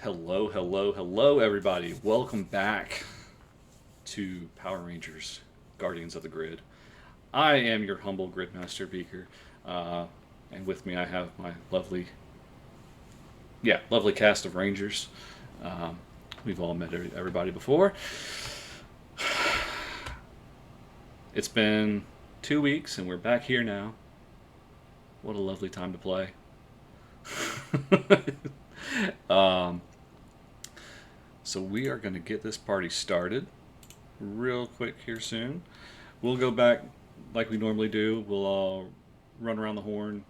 Hello, hello, hello, everybody. Welcome back to Power Rangers Guardians of the Grid. I am your humble Gridmaster Beaker, uh, and with me I have my lovely cast of Rangers. Um, we've all met everybody before. It's been 2 weeks, and we're back here now. What a lovely time to play. um, so we are going to get this party started real quick here soon. We'll go back like we normally do. We'll all run around the horn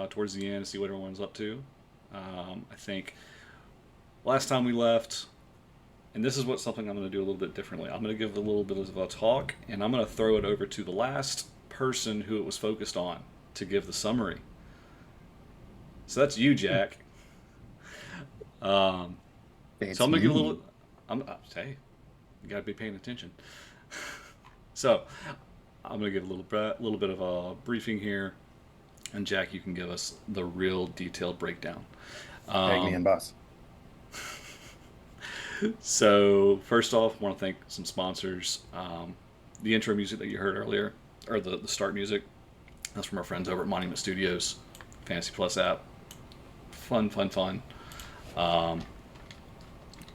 towards the end to see what everyone's up to. I think last time we left, and this is what something I'm going to do a little bit differently. I'm going to give a little bit of a talk, and I'm going to throw it over to the last person who it was focused on to give the summary. So that's you, Jack. Um, so It's I'm going to give a me. little. Hey, you got to be paying attention. So I'm going to give little bit of a briefing here, and Jack, you can give us the real detailed breakdown. Tag me Um, in, boss. so first off, I want to thank some sponsors. The intro music that you heard earlier, or the start music, that's from our friends over at Monument Studios, Fantasy Plus app. Fun, fun, fun. Um,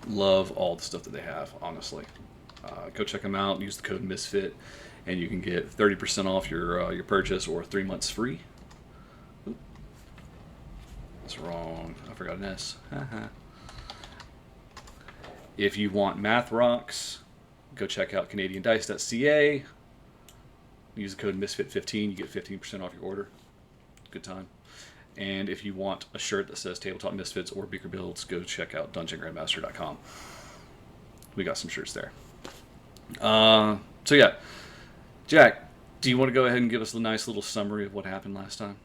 Love all the stuff that they have, honestly. Go check them out. Use the code Misfit, and you can get 30% off your purchase or 3 months free. Oop, that's wrong. I forgot an S. If you want math rocks, go check out CanadianDice.ca. Use the code Misfit15. You get 15% off your order. Good time. And if you want a shirt that says Tabletop Misfits or Beaker Builds, go check out DungeonGrandmaster.com. We got some shirts there. So yeah, Jack, do you want to go ahead and give us a nice little summary of what happened last time?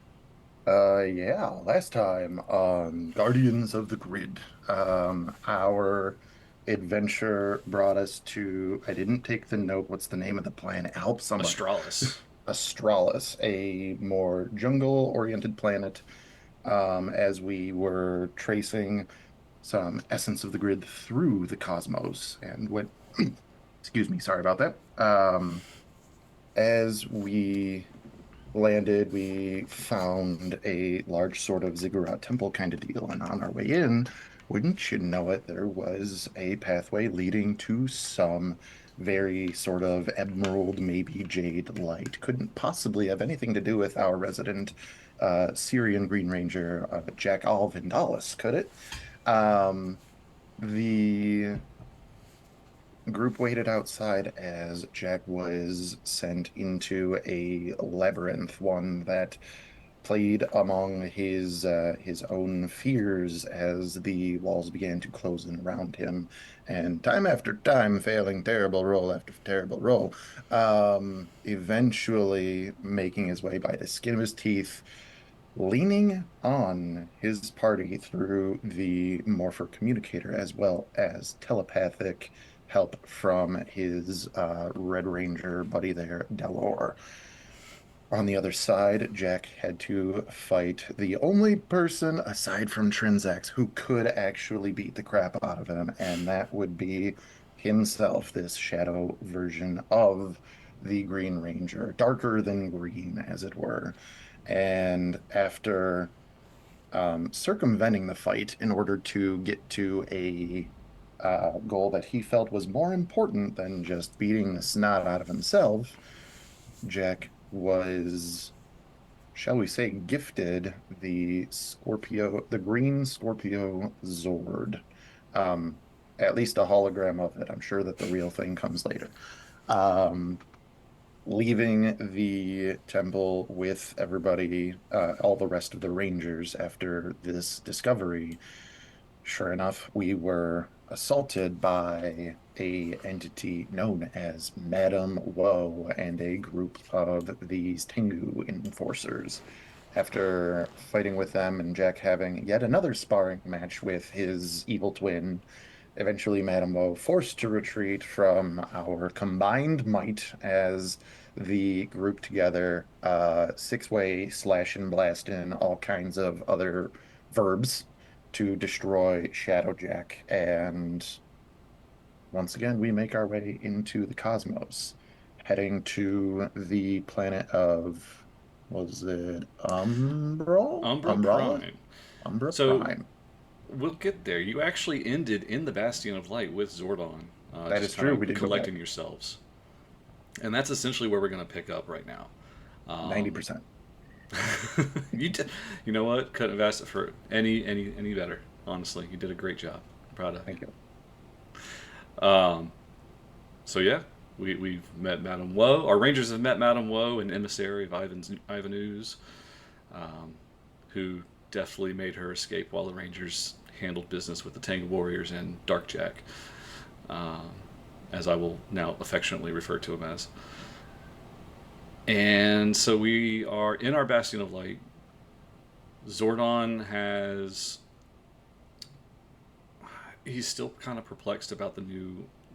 Yeah, last time on Guardians of the Grid, our adventure brought us to, I didn't take the note, what's the name of the planet? Help somebody. Astralis. Astralis, a more jungle-oriented planet, as we were tracing some essence of the grid through the cosmos and went, excuse me, sorry about that. As we landed, we found a large sort of ziggurat temple kind of deal. And on our way in, wouldn't you know it, there was a pathway leading to some very sort of emerald, maybe jade light. Couldn't possibly have anything to do with our resident Syrian Green Ranger, Jack Alvindalis, could it? Um, the group waited outside as Jack was sent into a labyrinth, one that played among his own fears as the walls began to close in around him, and time after time, failing terrible roll after terrible roll, eventually making his way by the skin of his teeth, leaning on his party through the Morpher communicator as well as telepathic help from his Red Ranger buddy there, Delor. On the other side, Jack had to fight the only person aside from Trinzax who could actually beat the crap out of him, and that would be himself, this shadow version of the Green Ranger, darker than green, as it were. And after circumventing the fight in order to get to a goal that he felt was more important than just beating the snot out of himself, Jack was, shall we say, gifted the Scorpio, the green Scorpio Zord. Um, at least a hologram of it. I'm sure that the real thing comes later. Um, Leaving the temple with everybody, all the rest of the Rangers after this discovery, sure enough, we were assaulted by a entity known as Madame Woe and a group of these Tengu enforcers. After fighting with them and Jack having yet another sparring match with his evil twin, eventually Madame Woe forced to retreat from our combined might as the group together, six-way slash and blast in all kinds of other verbs, to destroy Shadowjack. And once again, we make our way into the cosmos, heading to the planet of, was it Umbra Umbrella? Prime. Umbra So Prime. we'll get there. You actually ended in the Bastion of Light with Zordon, That just is kind true. We of did go back collecting yourselves. And that's essentially where we're going to pick up right now. Um, 90%. you did, you know what? Couldn't have asked it for any better. Honestly, you did a great job. I'm proud of Thank you. you. So yeah, we've met Madame Woe. Our Rangers have met Madame Woe, an emissary of Ivan Ooze, um, who deftly made her escape while the Rangers handled business with the Tango Warriors and Darkjack, um, as I will now affectionately refer to him as. And so we are in our Bastion of Light. Zordon has. He's still kind of perplexed about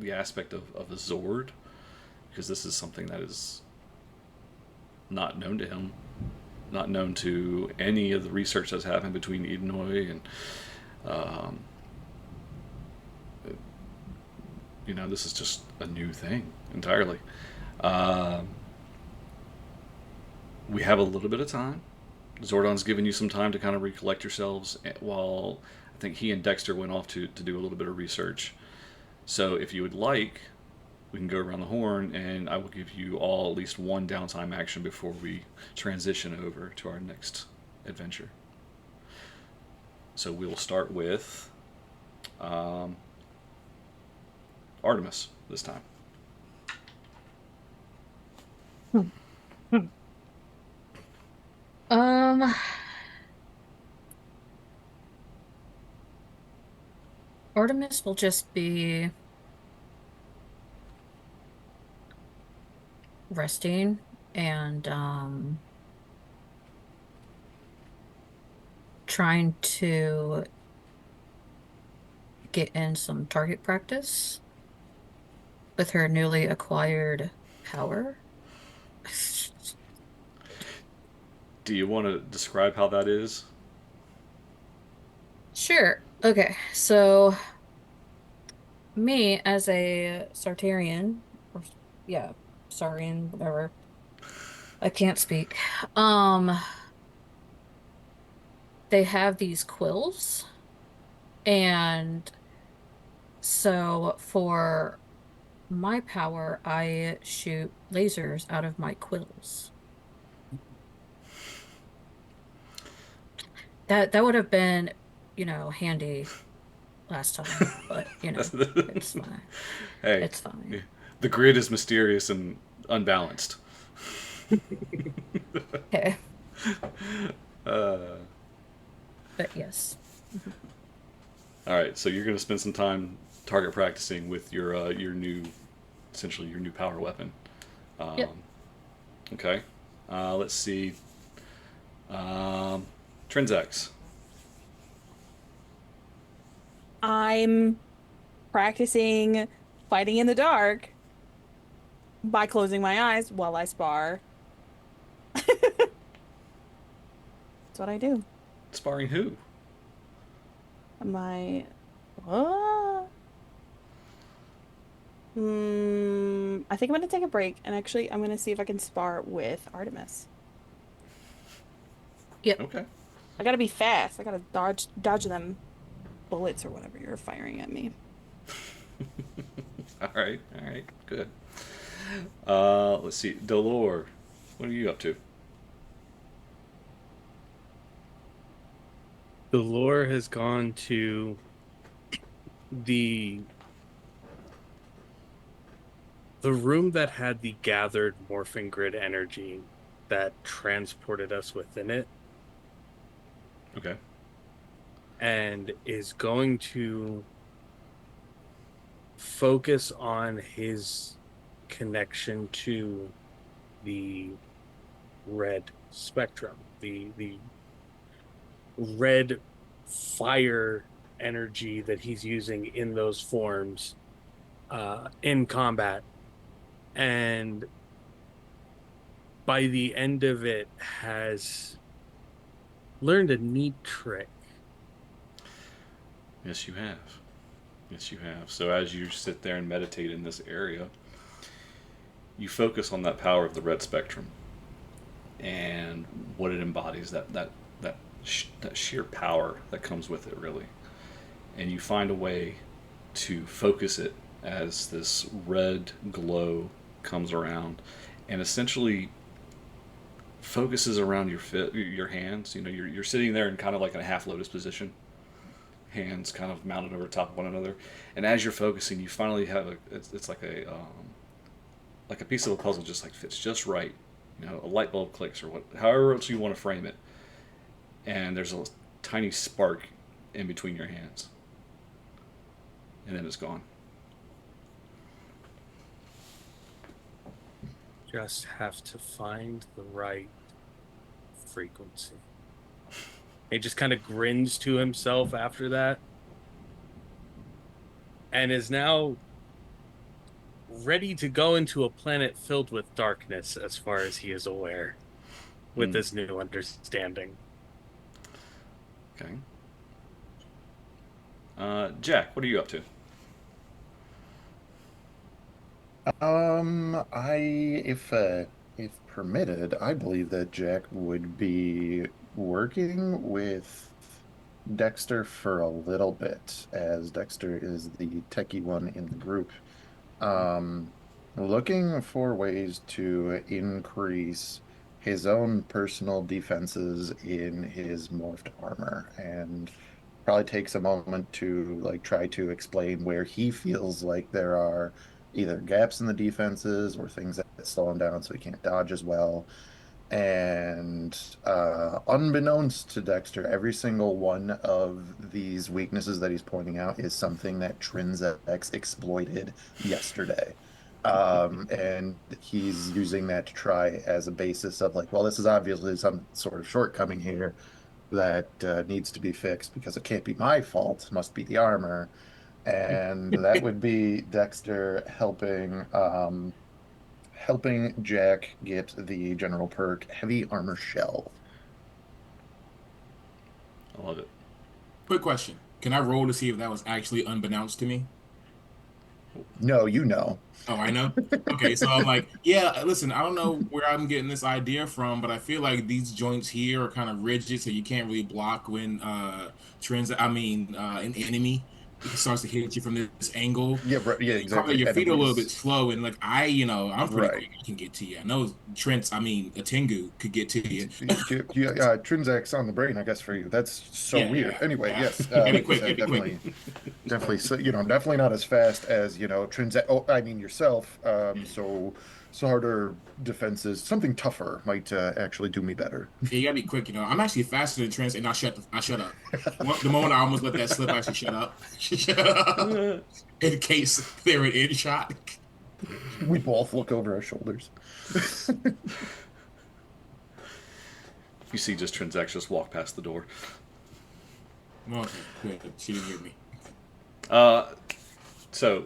the aspect of a Zord, because this is something that is not known to him, not known to any of the research that's happened between Edenoi and, um, this is just a new thing entirely. Um, we have a little bit of time. Zordon's given you some time to kind of recollect yourselves while I think he and Dexter went off to do a little bit of research. So if you would like, we can go around the horn and I will give you all at least one downtime action before we transition over to our next adventure. So we'll start with um, Artemis this time. Hmm. Hmm. Um, Artemis will just be resting and trying to get in some target practice with her newly acquired power. Do you want to describe how that is? Sure. Okay. So me as a Sartarian, or yeah, Saurian, whatever. I can't speak. Um, they have these quills, and so for my power, I shoot lasers out of my quills. That would have been, handy last time, but it's fine. Hey, It's fine. the grid is mysterious and unbalanced. Okay. uh, But yes. Mhm. all right, so you're going to spend some time target practicing with your new, essentially your new power weapon. Um, Yep. okay, let's see. Um, Trinzax. I'm practicing fighting in the dark by closing my eyes while I spar. That's what I do. Sparring who? My uh, I think I'm gonna take a break and actually I'm gonna see if I can spar with Artemis. Yep. Okay. I gotta be fast. I gotta dodge them bullets or whatever you're firing at me. All right, good. Let's see. Delore, what are you up to? The lore has gone to the the room that had the gathered morphing grid energy that transported us within it, Okay. and is going to focus on his connection to the red spectrum, the red fire energy that he's using in those forms in combat. And by the end of it has learned a neat trick. Yes, you have. Yes, you have. So as you sit there and meditate in this area, you focus on that power of the red spectrum and what it embodies, that sheer power that comes with it, really. And you find a way to focus it as this red glow comes around and essentially focuses around your hands. You know, you're sitting there in kind of like a half lotus position, hands kind of mounted over top of one another, and as you're focusing, you finally have it's like a piece of a puzzle just like fits just right. You know, a light bulb clicks or however else you want to frame it, and there's a tiny spark in between your hands, and then it's gone. Just have to find the right frequency. He just kind of grins to himself after that and is now ready to go into a planet filled with darkness as far as he is aware with this new understanding. Okay. Jack, what are you up to? If permitted, I believe that Jack would be working with Dexter for a little bit, as Dexter is the techie one in the group. Um, Looking for ways to increase his own personal defenses in his morphed armor, and probably takes a moment to like try to explain where he feels like there are either gaps in the defenses or things that slow him down so he can't dodge as well. And unbeknownst to Dexter, every single one of these weaknesses that he's pointing out is something that Trinzax exploited yesterday. And he's using that to try as a basis of like, well, this is obviously some sort of shortcoming here that needs to be fixed because it can't be my fault, it must be the armor. And that would be Dexter helping Jack get the general perk Heavy Armor Shell. I love it. Quick question. Can I roll to see if that was actually unbeknownst to me? No, you know. Oh, I know. Okay, so I'm like, yeah, listen, I don't know where I'm getting this idea from, but I feel like these joints here are kind of rigid, so you can't really block when an enemy starts to hit you from this angle. Yeah, yeah, Probably exactly. your feet are a little bit Enemies. slow, and like I'm pretty Right. quick. I can get to you. I know a Tengu could get to you. Trinzax on the brain, I guess, for you. That's so Yeah, weird. yeah, Anyway, yeah. yes, Gotta be like you quick, said, gotta be quick. definitely, so, definitely not as fast as, Trinzax. Oh, I mean yourself. So harder defenses, something tougher might actually do me better. Yeah, you gotta be quick. I'm actually faster than Trent, and I shut up. The moment I almost let that slip, I actually shut up. Shut up. In case they're an in shot. We both look over our shoulders. You see just Trinzax just walk past the door. Okay, good. She didn't hear me. So,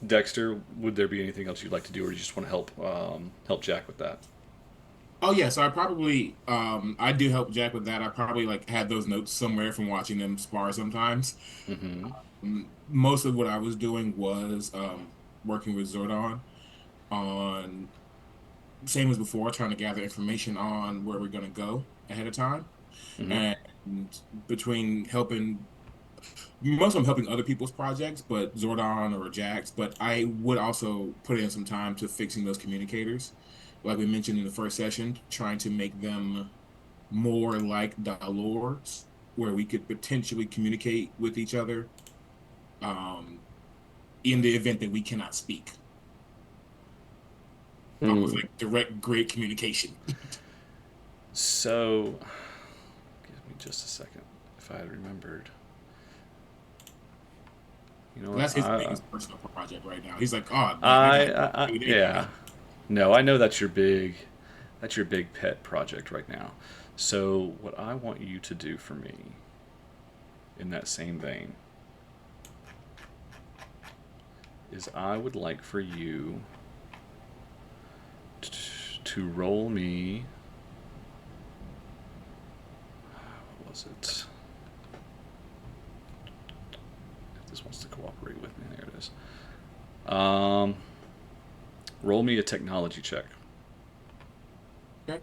Dexter, would there be anything else you'd like to do, or you just want to help Jack with that? Oh yeah, so I do help Jack with that. I probably like had those notes somewhere from watching them spar sometimes. Mm-hmm. Most of what I was doing was working with Zordon on same as before, trying to gather information on where we're gonna go ahead of time. Mm-hmm. And between most of them helping other people's projects, but Zordon or Jax, but I would also put in some time to fixing those communicators. Like we mentioned in the first session, trying to make them more like Dalors, where we could potentially communicate with each other in the event that we cannot speak. Almost like direct, great communication. So, give me just a second. If I had remembered. You know what? That's his biggest personal project right now. He's like, oh, Yeah. No, I know that's your big pet project right now. So what I want you to do for me, in that same vein, is I would like for you to roll me. What was it? this wants to cooperate with me. There it is. Roll me a technology check. Okay.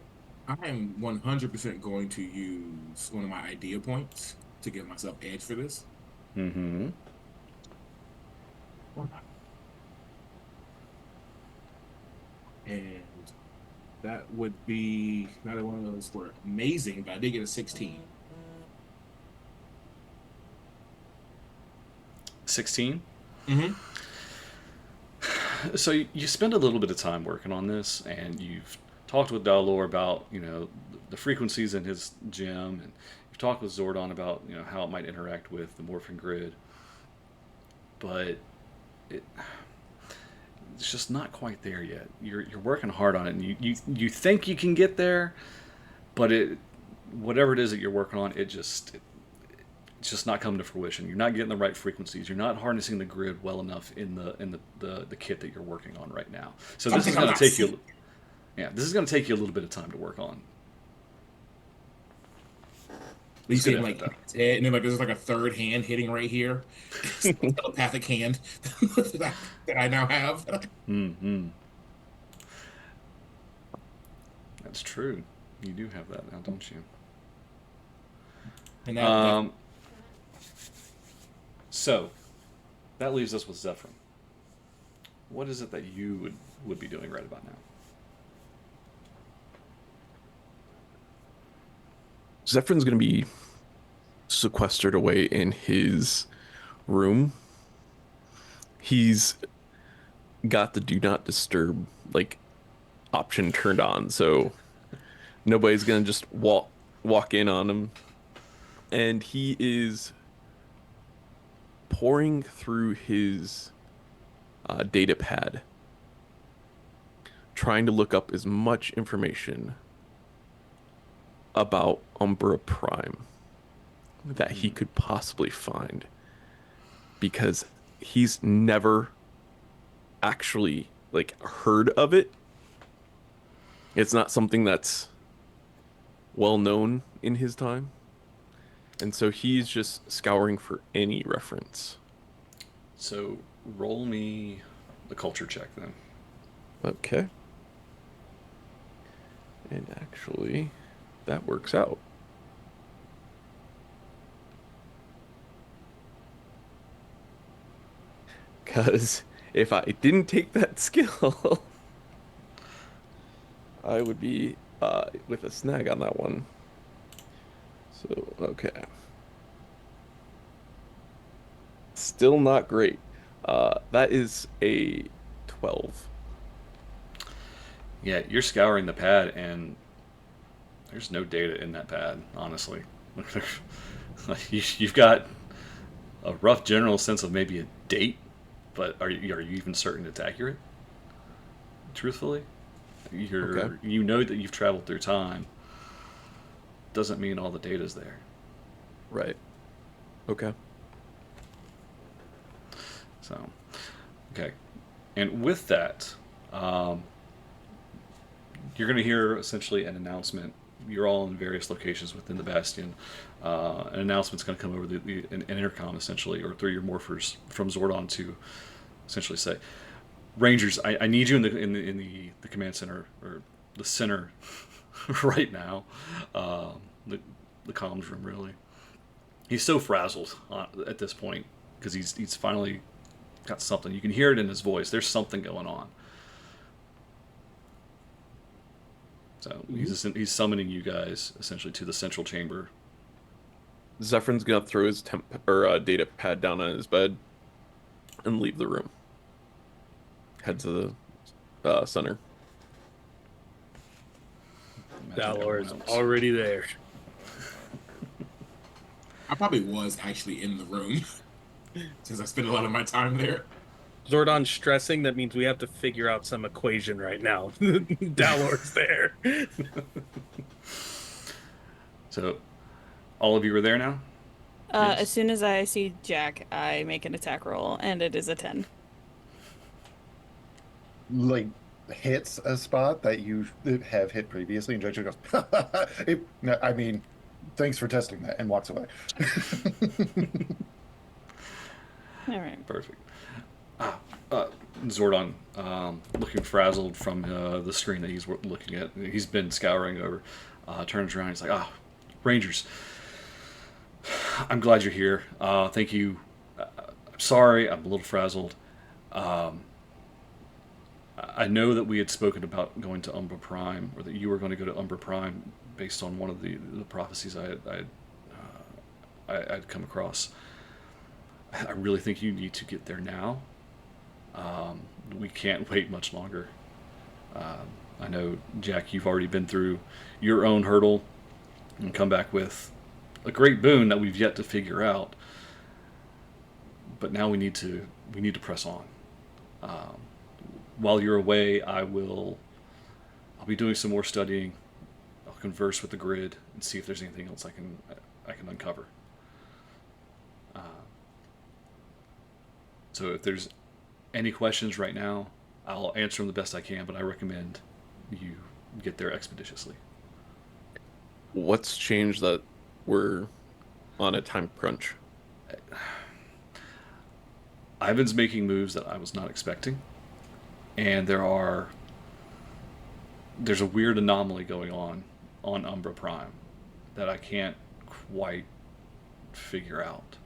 I am 100% going to use one of my idea points to give myself edge for this. Mm-hmm. And that would be another one of those were amazing, but I did get a 16. 16? Mm-hmm. So you spend a little bit of time working on this, and you've talked with Dalor about, the frequencies in his gem, and you've talked with Zordon about, how it might interact with the morphing grid. But it's just not quite there yet. You're working hard on it, and you think you can get there, but whatever it is that you're working on, it's just not coming to fruition. You're not getting the right frequencies. You're not harnessing the grid well enough in the kit that you're working on right now. So this is going to take you. Yeah, this is going to take you a little bit of time to work on. You see, and then there's like a third hand hitting right here, telepathic hand that I now have. Mm-hmm. That's true. You do have that now, don't you? And so that leaves us with Zephyrin. What is it that you would be doing right about now? Zephyr's going to be sequestered away in his room. He's got the do not disturb option turned on, so nobody's going to just walk in on him. And he is pouring through his data pad, trying to look up as much information about Umbra Prime that he could possibly find, because he's never actually heard of it. It's not something that's well known in his time, and so he's just scouring for any reference. So roll me the culture check then. Okay. And actually, that works out. Because if I didn't take that skill, I would be with a snag on that one. So, okay. Still not great. That is a 12. Yeah, you're scouring the pad, and there's no data in that pad, honestly. You've got a rough general sense of maybe a date, but are you even certain it's accurate? Truthfully? Okay. You know that you've traveled through time. Doesn't mean all the data's there. Right. Okay. So, okay. And with that, you're going to hear essentially an announcement. You're all in various locations within the Bastion. An announcement's going to come over an intercom, essentially, or through your morphers from Zordon to essentially say, Rangers, I need you in the command center, or the center right now. The comms room, really. He's so frazzled at this point because he's finally got something. You can hear it in his voice. There's something going on. So he's summoning you guys essentially to the central chamber. Zephyr's gonna throw his data pad down on his bed and leave the room. Head to the center. Dalor is already there. I probably was actually in the room since I spent a lot of my time there. Zordon's stressing. That means we have to figure out some equation right now. Dalor's there. So, all of you are there now? Yes. As soon as I see Jack, I make an attack roll, and it is a 10. Hits a spot that you have hit previously, and Jack goes, no, I mean, thanks for testing that, and walks away. All right. Perfect. Zordon, looking frazzled from the screen that he's looking at. He's been scouring over. Turns around. He's like, Rangers. I'm glad you're here. Thank you. I'm sorry. I'm a little frazzled. I know that we had spoken about going to Umbra Prime, or that you were going to go to Umbra Prime based on one of the prophecies I'd come across. I really think you need to get there now. We can't wait much longer. I know, Jack, you've already been through your own hurdle and come back with a great boon that we've yet to figure out. But now we need to press on. While you're away, I'll be doing some more studying. I'll converse with the grid and see if there's anything else I can uncover. So if there's any questions right now, I'll answer them the best I can, but I recommend you get there expeditiously. What's changed that we're on a time crunch? Ivan's making moves that I was not expecting, and there's a weird anomaly going on Umbra Prime that I can't quite figure out.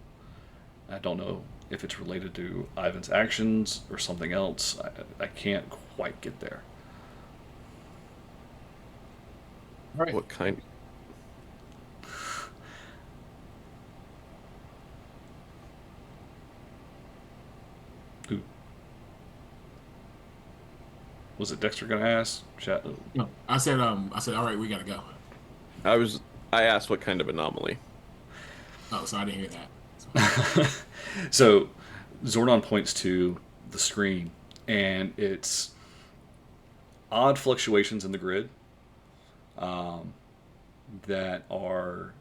I don't know if it's related to Ivan's actions or something else. I can't quite get there. All right. What kind? Who? Was it Dexter gonna ask? Chat. No, I said, all right, we gotta go. I asked what kind of anomaly. Oh, so I didn't hear that. So Zordon points to the screen, and it's odd fluctuations in the grid that are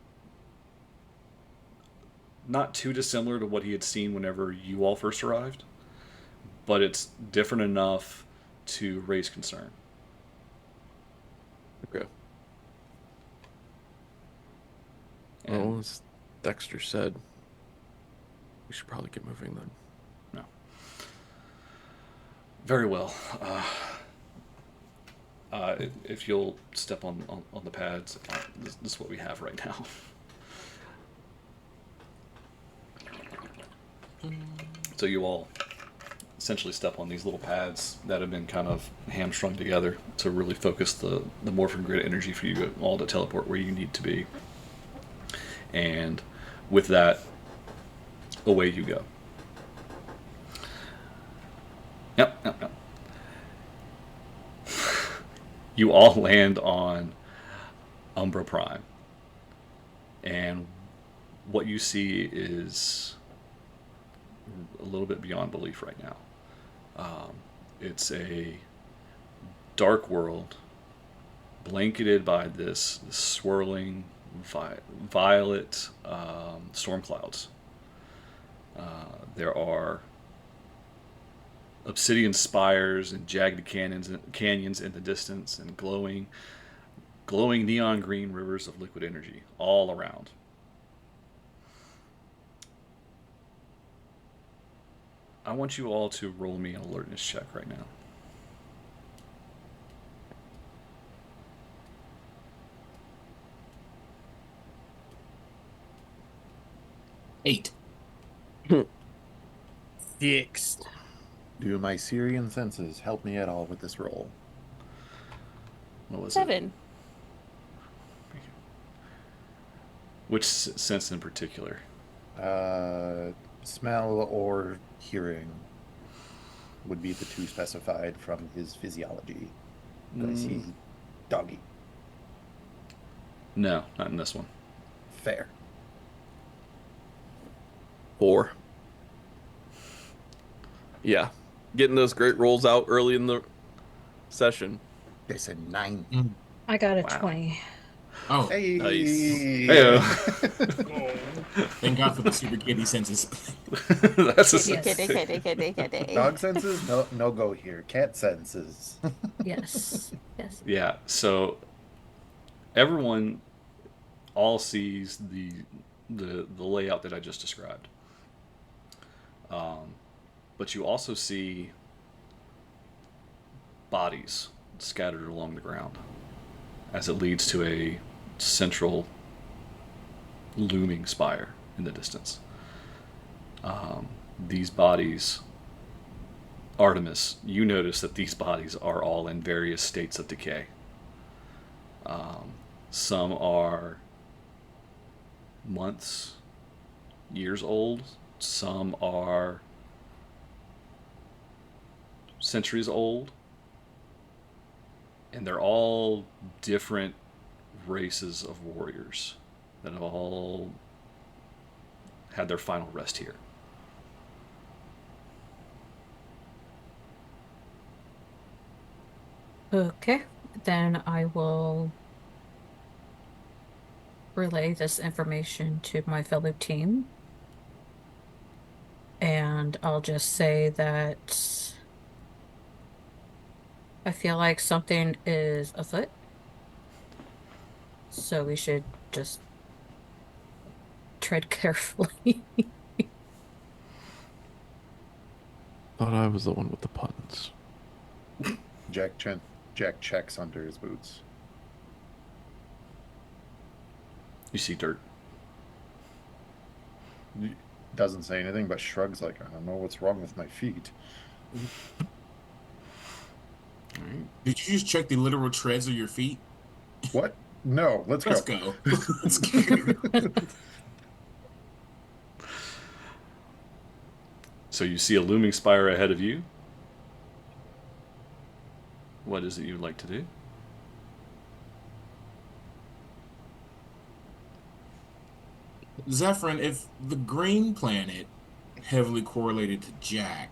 not too dissimilar to what he had seen whenever you all first arrived, but it's different enough to raise concern. Okay. And Well, as Dexter said, we should probably get moving then. no. Very well. If you'll step on the pads, this is what we have right now. So you all essentially step on these little pads that have been kind of hamstrung together to really focus the morphin grid energy for you all to teleport where you need to be. And with that, away you go. Yep. You all land on Umbra Prime. And what you see is a little bit beyond belief right now. It's a dark world blanketed by this swirling violet storm clouds. There are obsidian spires and jagged canyons in the distance, and glowing neon green rivers of liquid energy all around. I want you all to roll me an alertness check right now. Eight. 6. Do my Syrian senses help me at all with this roll? What was it? 7. Which sense in particular? Smell or hearing would be the two specified from his physiology. I see doggy. No, not in this one. Fair. 4. Yeah. Getting those great rolls out early in the session. They said 9. I got a Wow. 20. Oh, Hey. Heyo. thank God for the super kitty senses. That's a Yes. Dog senses? No go here. Cat senses. Yes. Yes. Yeah, so everyone all sees the layout that I just described. But you also see bodies scattered along the ground as it leads to a central looming spire in the distance. These bodies, Artemis, you notice that these bodies are all in various states of decay. Some are months, years old. Some are centuries old. And they're all different races of warriors that have all had their final rest here. Okay, then I will relay this information to my fellow team. And I'll just say that I feel like something is afoot. So we should just tread carefully. Thought I was the one with the puns. Jack checks under his boots. You see dirt. Doesn't say anything, but shrugs like, I don't know what's wrong with my feet. Did you just check the literal treads of your feet? What? No, let's go. Let's go. Let's go. So you see a looming spire ahead of you. What is it you'd like to do? Zephyrin, if the green planet heavily correlated to Jack,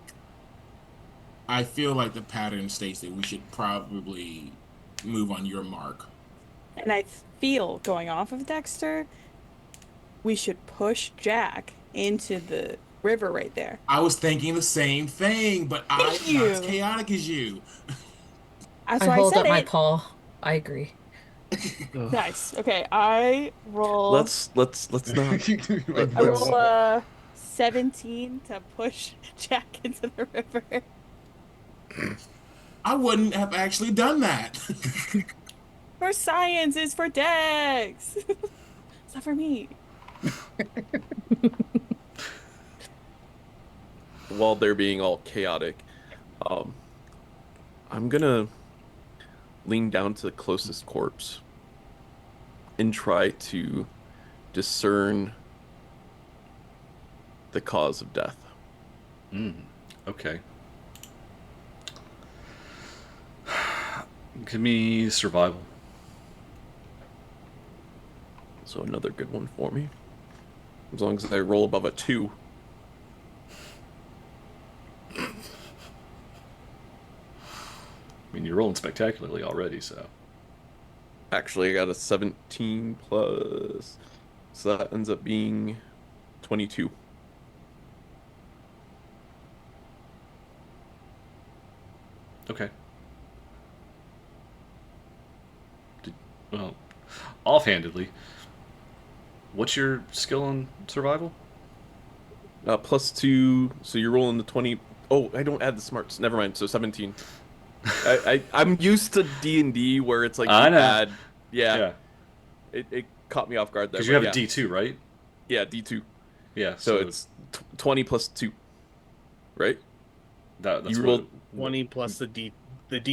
I feel like the pattern states that we should probably move on your mark. And I feel, going off of Dexter, we should push Jack into the river right there. I was thinking the same thing, but I'm not as chaotic as you. That's I why hold I said up my it. paw. I agree. Nice. Okay, I roll. Let's not. I roll 17 to push Jack into the river. I wouldn't have actually done that. For science, is for Dex. It's not for me. While they're being all chaotic, I'm gonna lean down to the closest corpse and try to discern the cause of death. Okay. Give me survival. So another good one for me. As long as I roll above a 2. I mean, you're rolling spectacularly already, so. Actually, I got a 17 plus. So that ends up being 22. Okay. Well, offhandedly, what's your skill in survival? Plus 2, so you're rolling the 20. Oh, I don't add the smarts. Never mind. So 17. I'm used to D&D where it's like I know. add. Yeah. It caught me off guard there. Because you have yeah. a D2, right? Yeah, D2. Yeah. So it's 20 plus 2, right? That's you what- rolled 20 plus the D20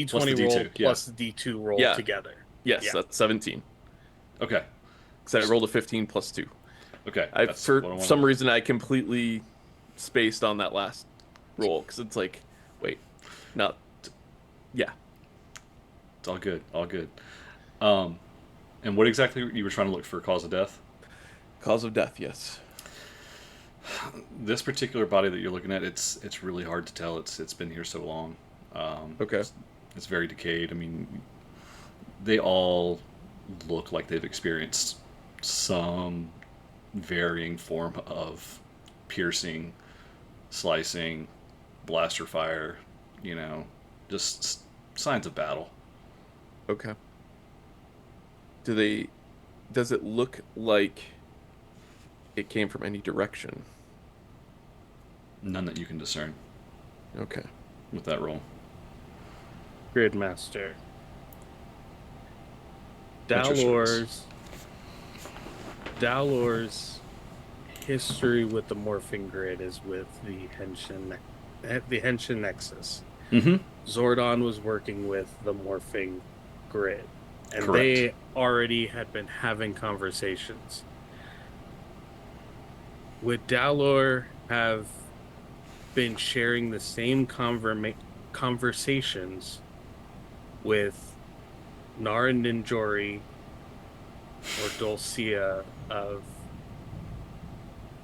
Plus the roll D2, yeah. plus the D2 roll Yeah. together. Yes, Yeah. that's 17. Okay. Because I rolled a 15 plus 2. Okay. I that's for what I wanted. some reason I completely spaced on that last roll because it's like, wait, not, yeah. It's all good. All good. And what exactly you were trying to look for cause of death? Cause of death, yes. This particular body that you're looking at, it's really hard to tell. It's been here so long. Okay. It's very decayed. I mean, they all look like they've experienced some varying form of piercing, slicing, blaster fire, just signs of battle. Okay. Does it look like it came from any direction? None that you can discern Okay. with that roll. Gridmaster. What's your service? Dalor's history with the morphing grid is with the Henshin Nexus. Mm-hmm. Zordon was working with the morphing grid, and Correct. they already had been having conversations. Would Dalor have been sharing the same conversations with Nara Ninjori or Dulcia of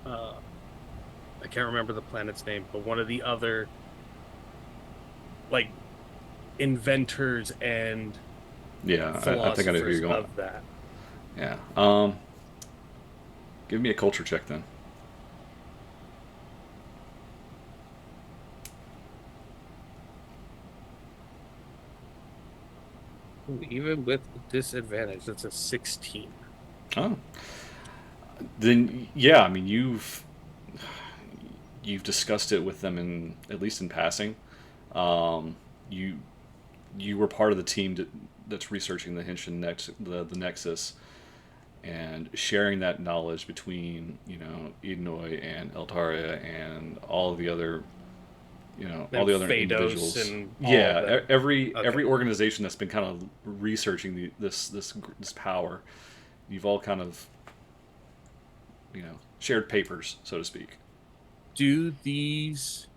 I can't remember the planet's name, but one of the other like inventors and Yeah, I think I know who you're philosophers going. of that? Yeah. Give me a culture check then. Ooh, even with disadvantage, it's a 16. Oh. Then yeah, I mean you've discussed it with them in at least in passing. You were part of the team that's researching the the Nexus, and sharing that knowledge between Edenoi and Eltaria and all of the other all the other Phaedos individuals. and all Yeah, of them. every Okay. organization that's been kind of researching this power, you've all kind of shared papers, so to speak. Do these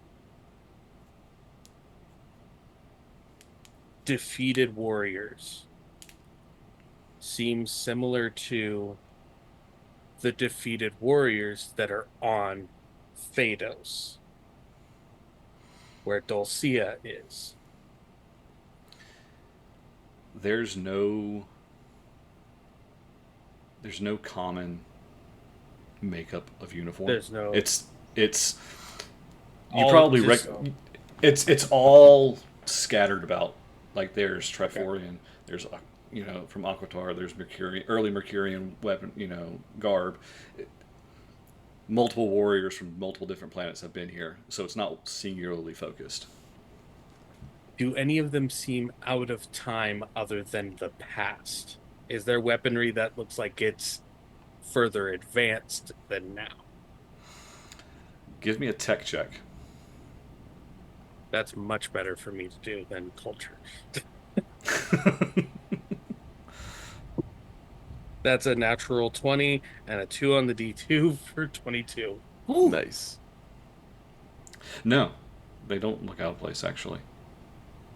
defeated warriors seem similar to the defeated warriors that are on Phaedos, where Dulcia is? There's no common makeup of uniform. There's no. It's you All probably just- it's all scattered about. Like there's Triforian, there's from Aquitar, there's early Mercurian weapon, garb. Multiple warriors from multiple different planets have been here, so it's not singularly focused. Do any of them seem out of time other than the past? Is there weaponry that looks like it's further advanced than now? Give me a tech check. That's much better for me to do than culture. That's a natural 20 and a 2 on the D2 for 22. Nice. No, they don't look out of place actually.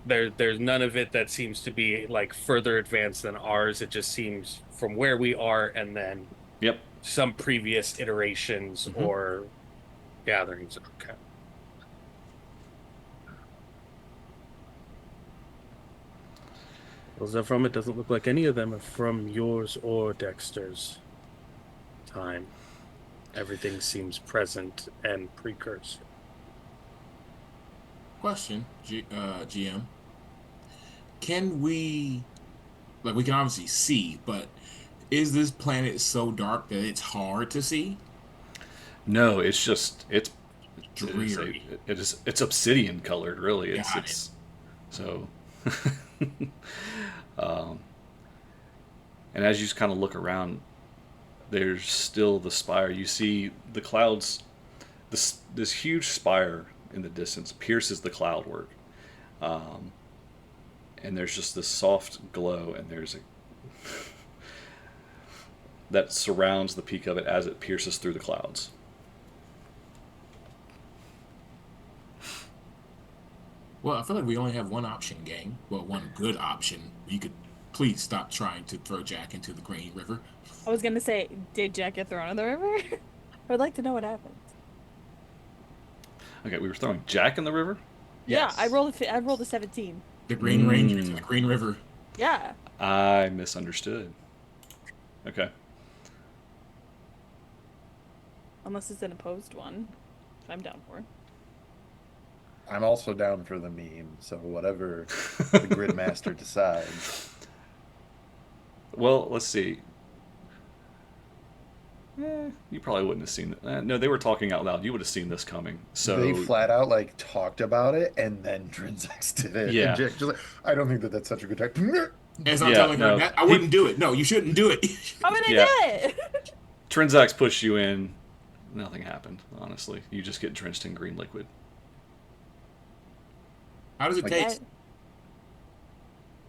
There's none of it that seems to be like further advanced than ours. It just seems from where we are and then Yep. some previous iterations Mhm. or gatherings. Okay. Those are from it doesn't look like any of them are from yours or Dexter's time. Everything seems present and precursor. Question, GM. Can we can obviously see, but is this planet so dark that it's hard to see? No, it's just it's Dreary. it's obsidian colored, really. Got It's so. And as you just kind of look around, there's still the spire. You see the clouds. This huge spire in the distance pierces the cloud work, and there's just this soft glow, and there's that surrounds the peak of it as it pierces through the clouds. Well, I feel like we only have one option, gang. Well, one good option. You could please stop trying to throw Jack into the Green River. I was gonna say, did Jack get thrown in the river? I'd like to know what happened. Okay, we were throwing Jack in the river. Yes. Yeah, I rolled a 17. The Green Ranger to the Green River. Yeah. I misunderstood. Okay. Unless it's an opposed one. Which I'm down for. I'm also down for the meme, so whatever the Gridmaster decides. Well, let's see. You probably wouldn't have seen it. No, they were talking out loud. You would have seen this coming. So They flat out like talked about it, and then Trinzax did it. And yeah, Jack just like, I don't think that that's such a good time. And so I'm yeah, telling her no, that I wouldn't do it. No, you shouldn't do it. How would I Yeah. do it? Trinzax pushed you in. Nothing happened. Honestly, you just get drenched in green liquid. How does it Like- taste?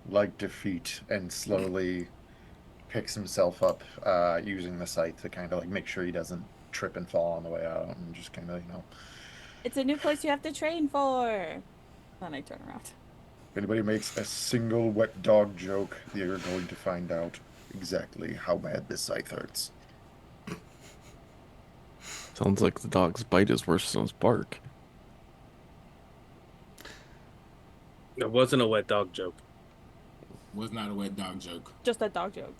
Like defeat, and slowly picks himself up, using the scythe to kind of like make sure he doesn't trip and fall on the way out, and just kind of, It's a new place you have to train for. Then I turn around. if anybody makes a single wet dog joke, you're going to find out exactly how bad this scythe hurts. Sounds like the dog's bite is worse than his bark. It wasn't a wet dog joke. Was not a wet dog joke. Just a dog joke.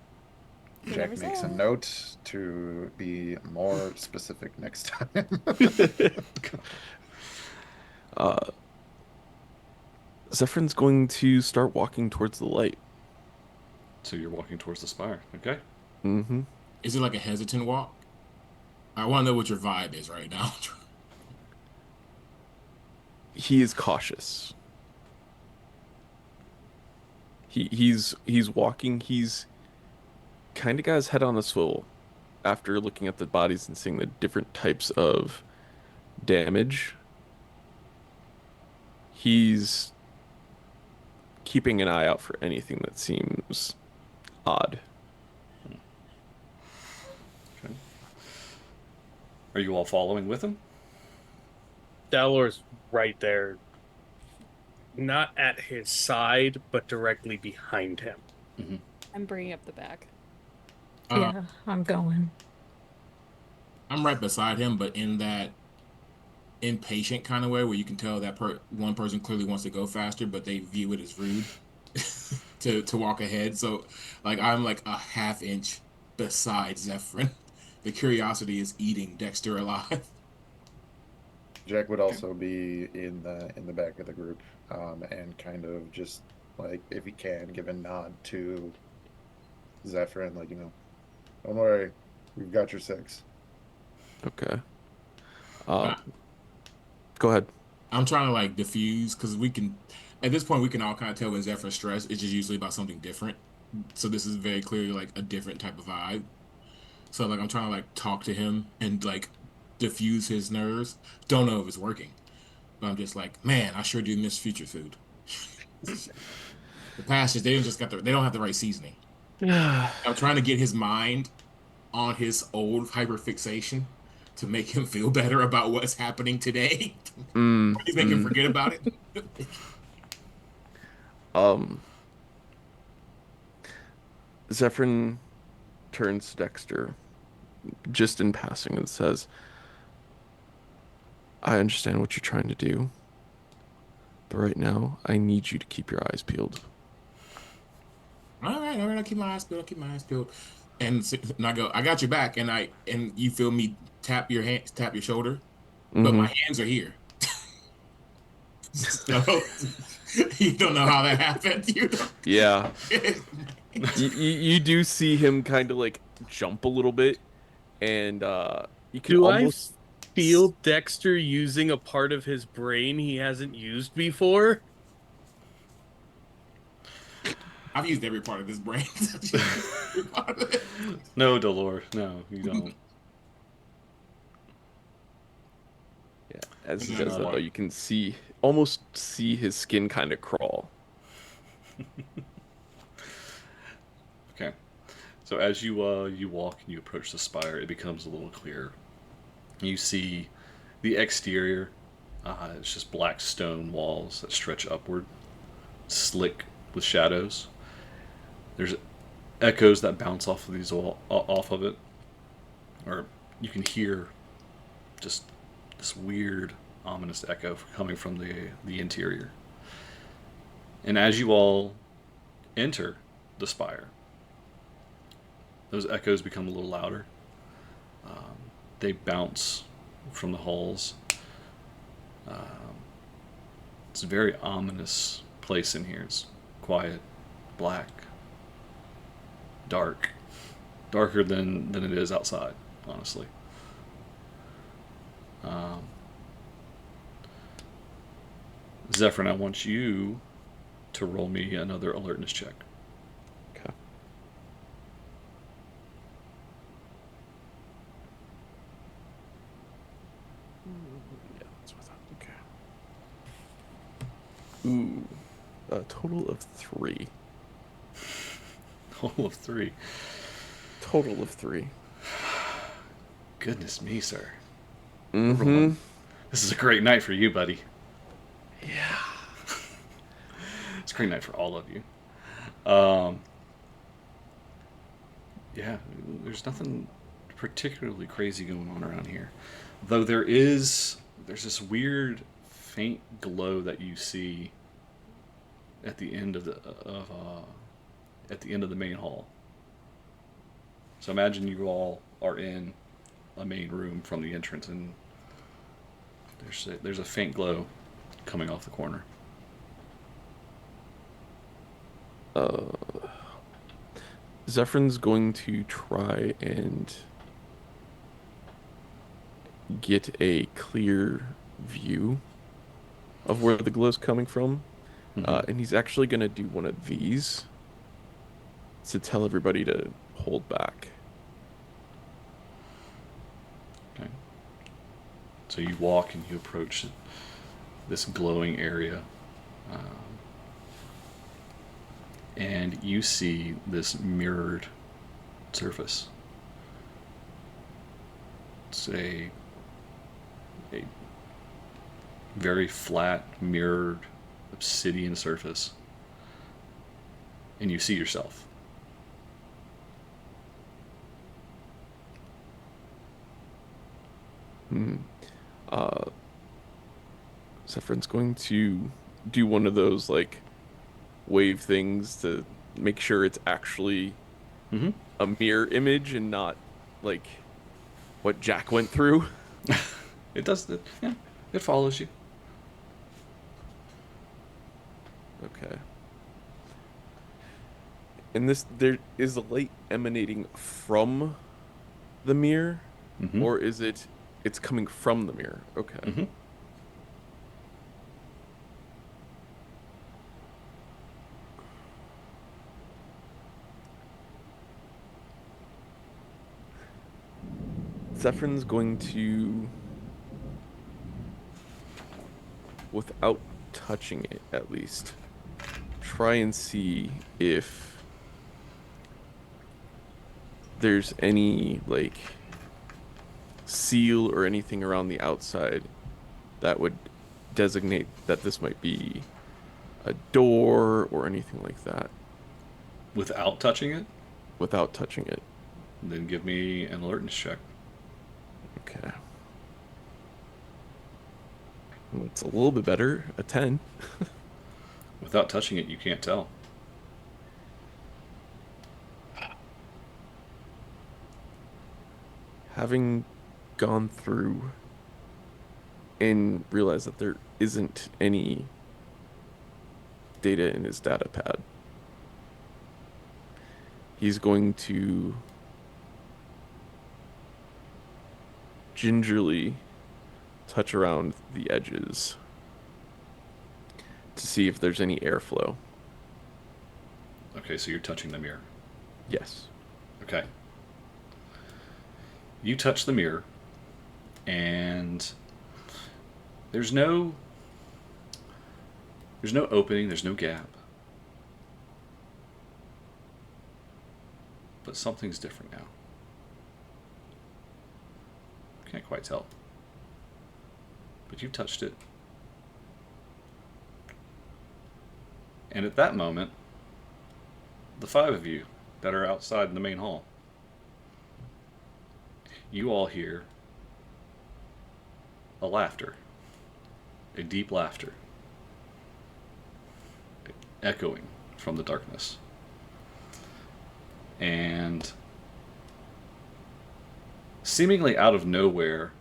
You Jack never makes a said. note to be more specific next time. Zephyr's going to start walking towards the light. So you're walking towards the spire. Okay. Mm-hmm. Is it like a hesitant walk? I want to know what your vibe is right now. He is cautious. He's walking. He's kind of got his head on a swivel after looking at the bodies and seeing the different types of damage. He's keeping an eye out for anything that seems odd. Okay. Are you all following with him? Dalor's right there. Not at his side, but directly behind him. Mm-hmm. I'm bringing up the back. Yeah, I'm going. I'm right beside him, but in that impatient kind of way where you can tell that one person clearly wants to go faster, but they view it as rude to walk ahead. So, like, I'm like a half inch beside Zephyrin. The curiosity is eating Dexter alive. Jack would also be in the back of the group, and kind of just like, if he can, give a nod to Zephyrin, like, don't worry, we've got your six. Okay. Uh, Go ahead. I'm trying to like diffuse because at this point we can all kind of tell when Zephyr's stressed. It's just usually about something different. So this is very clearly like a different type of vibe. So like I'm trying to like talk to him and like diffuse his nerves. Don't know if it's working, but I'm just like, man, I sure do miss future food. The pastures, they don't have the right seasoning. I'm trying to get his mind on his old hyperfixation to make him feel better about what's happening today. Please make him forget about it. Zephyrin turns to Dexter just in passing and says, I understand what you're trying to do, but right now I need you to keep your eyes peeled. All right, I'll keep my eyes peeled. And I go, I got your back, and you feel me tap your shoulder, but my hands are here. So, you don't know how that happened. Yeah. you do see him kind of like jump a little bit, and you can almost I feel Dexter using a part of his brain he hasn't used before? I've used every part of this brain. No, Delore. No, you don't. Yeah, as he No, does that, no. though, you can almost see his skin kind of crawl. Okay. So as you walk and you approach the spire, it becomes a little clearer. You see the exterior. It's just black stone walls that stretch upward, slick with shadows. There's echoes that bounce off of off of it, or you can hear just this weird, ominous echo coming from the interior. And as you all enter the spire, those echoes become a little louder. They bounce from the halls. It's a very ominous place in here. It's quiet, black, darker than it is outside. honestly. Zephyrin, I want you to roll me another alertness check. Okay. Yeah, that's what's up. Okay. Ooh, a total of 3. Total of 3. Total of 3. Goodness me, sir. Mm-hmm. This is a great night for you, buddy. Yeah. It's a great night for all of you. Yeah, there's nothing particularly crazy going on around here. Though there's this weird faint glow that you see at the end of the main hall. So imagine you all are in a main room from the entrance, and there's a faint glow coming off the corner. Zephyr's going to try and get a clear view of where the glow's coming from. And he's actually going to do one of these to tell everybody to hold back. Okay. So you walk and you approach this glowing area. And you see this mirrored surface. It's a very flat, mirrored obsidian surface. And you see yourself. Zephyr's going to do one of those, like, wave things to make sure it's actually a mirror image and not, like, what Jack went through. It does. Yeah, it follows you. Okay. And there is a light emanating from the mirror, or is it's coming from the mirror? Okay. Zephyr's going to, without touching it at least, try and see if there's any, like, seal or anything around the outside that would designate that this might be a door or anything like that. Without touching it? Without touching it. Then give me an alertness check. Okay. Well, it's a little bit better, a 10. Without touching it, you can't tell. Having gone through and realized that there isn't any data in his data pad, he's going to gingerly touch around the edges to see if there's any airflow. Okay, so you're touching the mirror. Yes. Okay. You touch the mirror, and there's no opening, there's no gap. But something's different now. Can't quite tell. But you touched it. And at that moment, the 5 of you that are outside in the main hall, you all hear a laughter, a deep laughter, echoing from the darkness. And seemingly out of nowhere,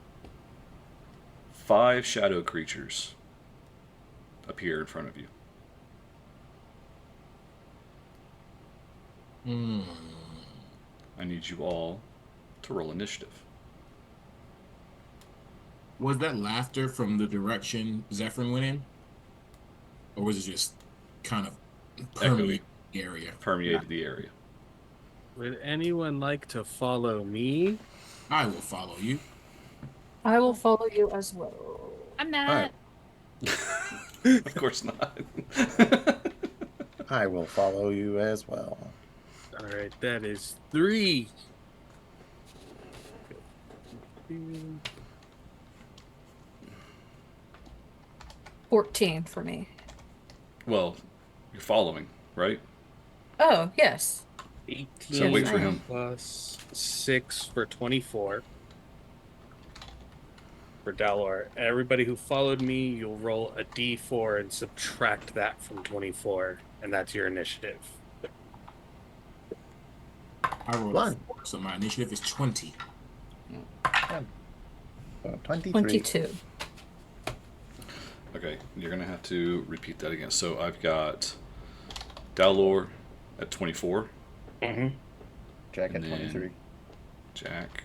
5 shadow creatures appear in front of you. I need you all to roll initiative. Was that laughter from the direction Zephyrin went in? Or was it just kind of permeated the area? Permeated the area. Would anyone like to follow me? I will follow you. I will follow you as well. I'm not. All right. Of course not. I will follow you as well. All right, that is 3. 14 for me. Well, you're following, right? Oh, yes. 18 So wait for him. plus 6 for 24 for Dalor. Everybody who followed me, you'll roll a d4 and subtract that from 24, and that's your initiative. I rolled a 4, so my initiative is 20. So 23. 22. Okay, you're going to have to repeat that again. So I've got Dalor at 24. Mm-hmm. Jack at And then 23. Jack.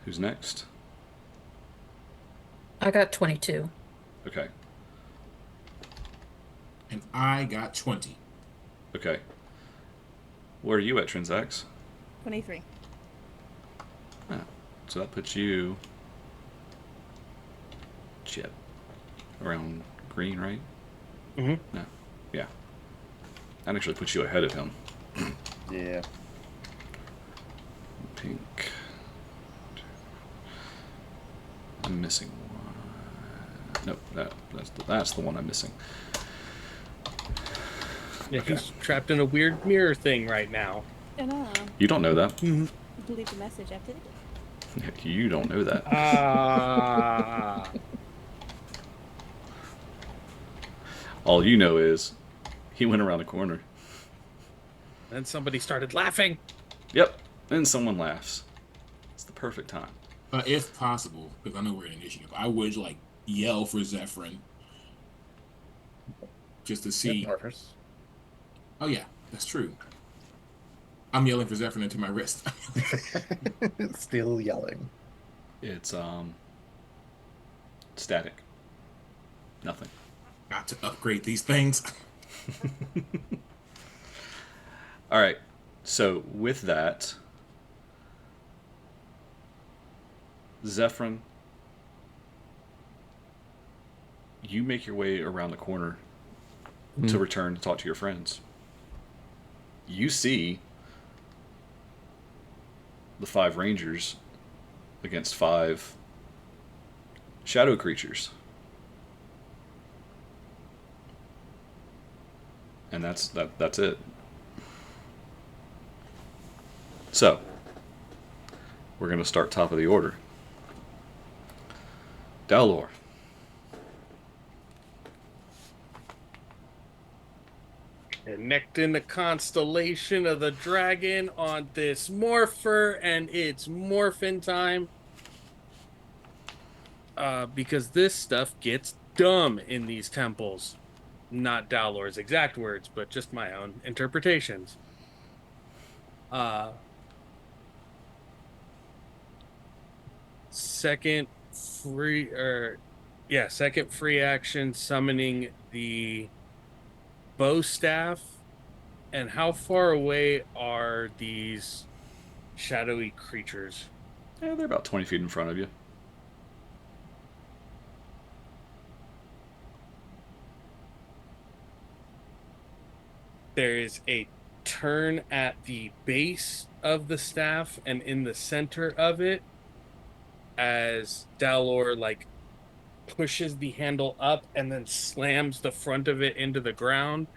Who's next? I got 22. Okay. And I got 20. Okay. Where are you at, Trinzax? 23. Ah, so that puts you chip around green, right? Mm-hmm. No. Yeah. That actually puts you ahead of him. Yeah. Pink. I'm missing one. Nope, that's the one I'm missing. Yeah, Okay. he's trapped in a weird mirror thing right now. I know. You don't know that. Mm-hmm. You leave the message after it. You don't know that. Ah. All you know is he went around the corner. Then somebody started laughing. Yep. Then someone laughs. It's the perfect time. If possible, because I know we're in initiative, I would like yell for Zephyrin just to see. Morphers. Oh yeah, that's true. I'm yelling for Zephyrin into my wrist. Still yelling. It's static. Nothing. Got to upgrade these things. All right. So with that, Zephyrin, you make your way around the corner to return to talk to your friends. You see the 5 rangers against 5 shadow creatures. And that's it. So, we're going to start top of the order. Dalor. Connecting the constellation of the dragon on this morpher, and it's morphin' time. Because this stuff gets dumb in these temples. Not Dalor's exact words, but just my own interpretations. Second free action, summoning the bow staff. And how far away are these shadowy creatures? Yeah, they're about 20 feet in front of you. There is a turn at the base of the staff and in the center of it as Dalor pushes the handle up and then slams the front of it into the ground.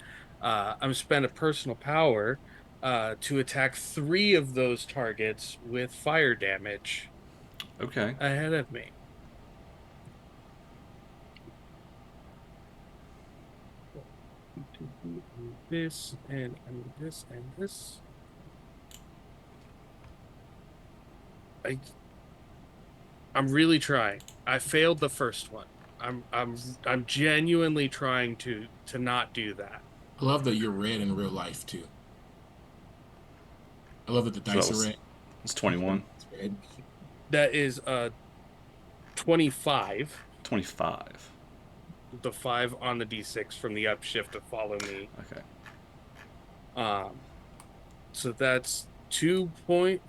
I'm spend a personal power to attack 3 of those targets with fire damage Okay. ahead of me. This and this and this. I'm really trying. I failed the first one. I'm genuinely trying to not do that. I love that you're red in real life too. I love that the So dice that are was- red. It's 21. It's red. That is 25. 25. The 5 on the d6 from the upshift to follow me. Okay. So that's 2 points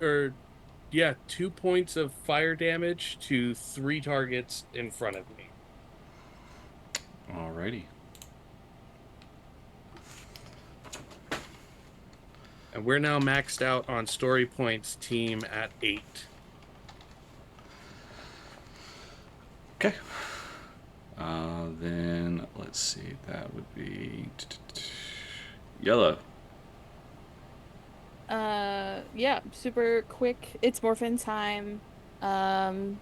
of fire damage to 3 targets in front of me. Alrighty. And we're now maxed out on story points team at 8. Okay. Then let's see. That would be yellow. Yeah, super quick. It's morphin time. And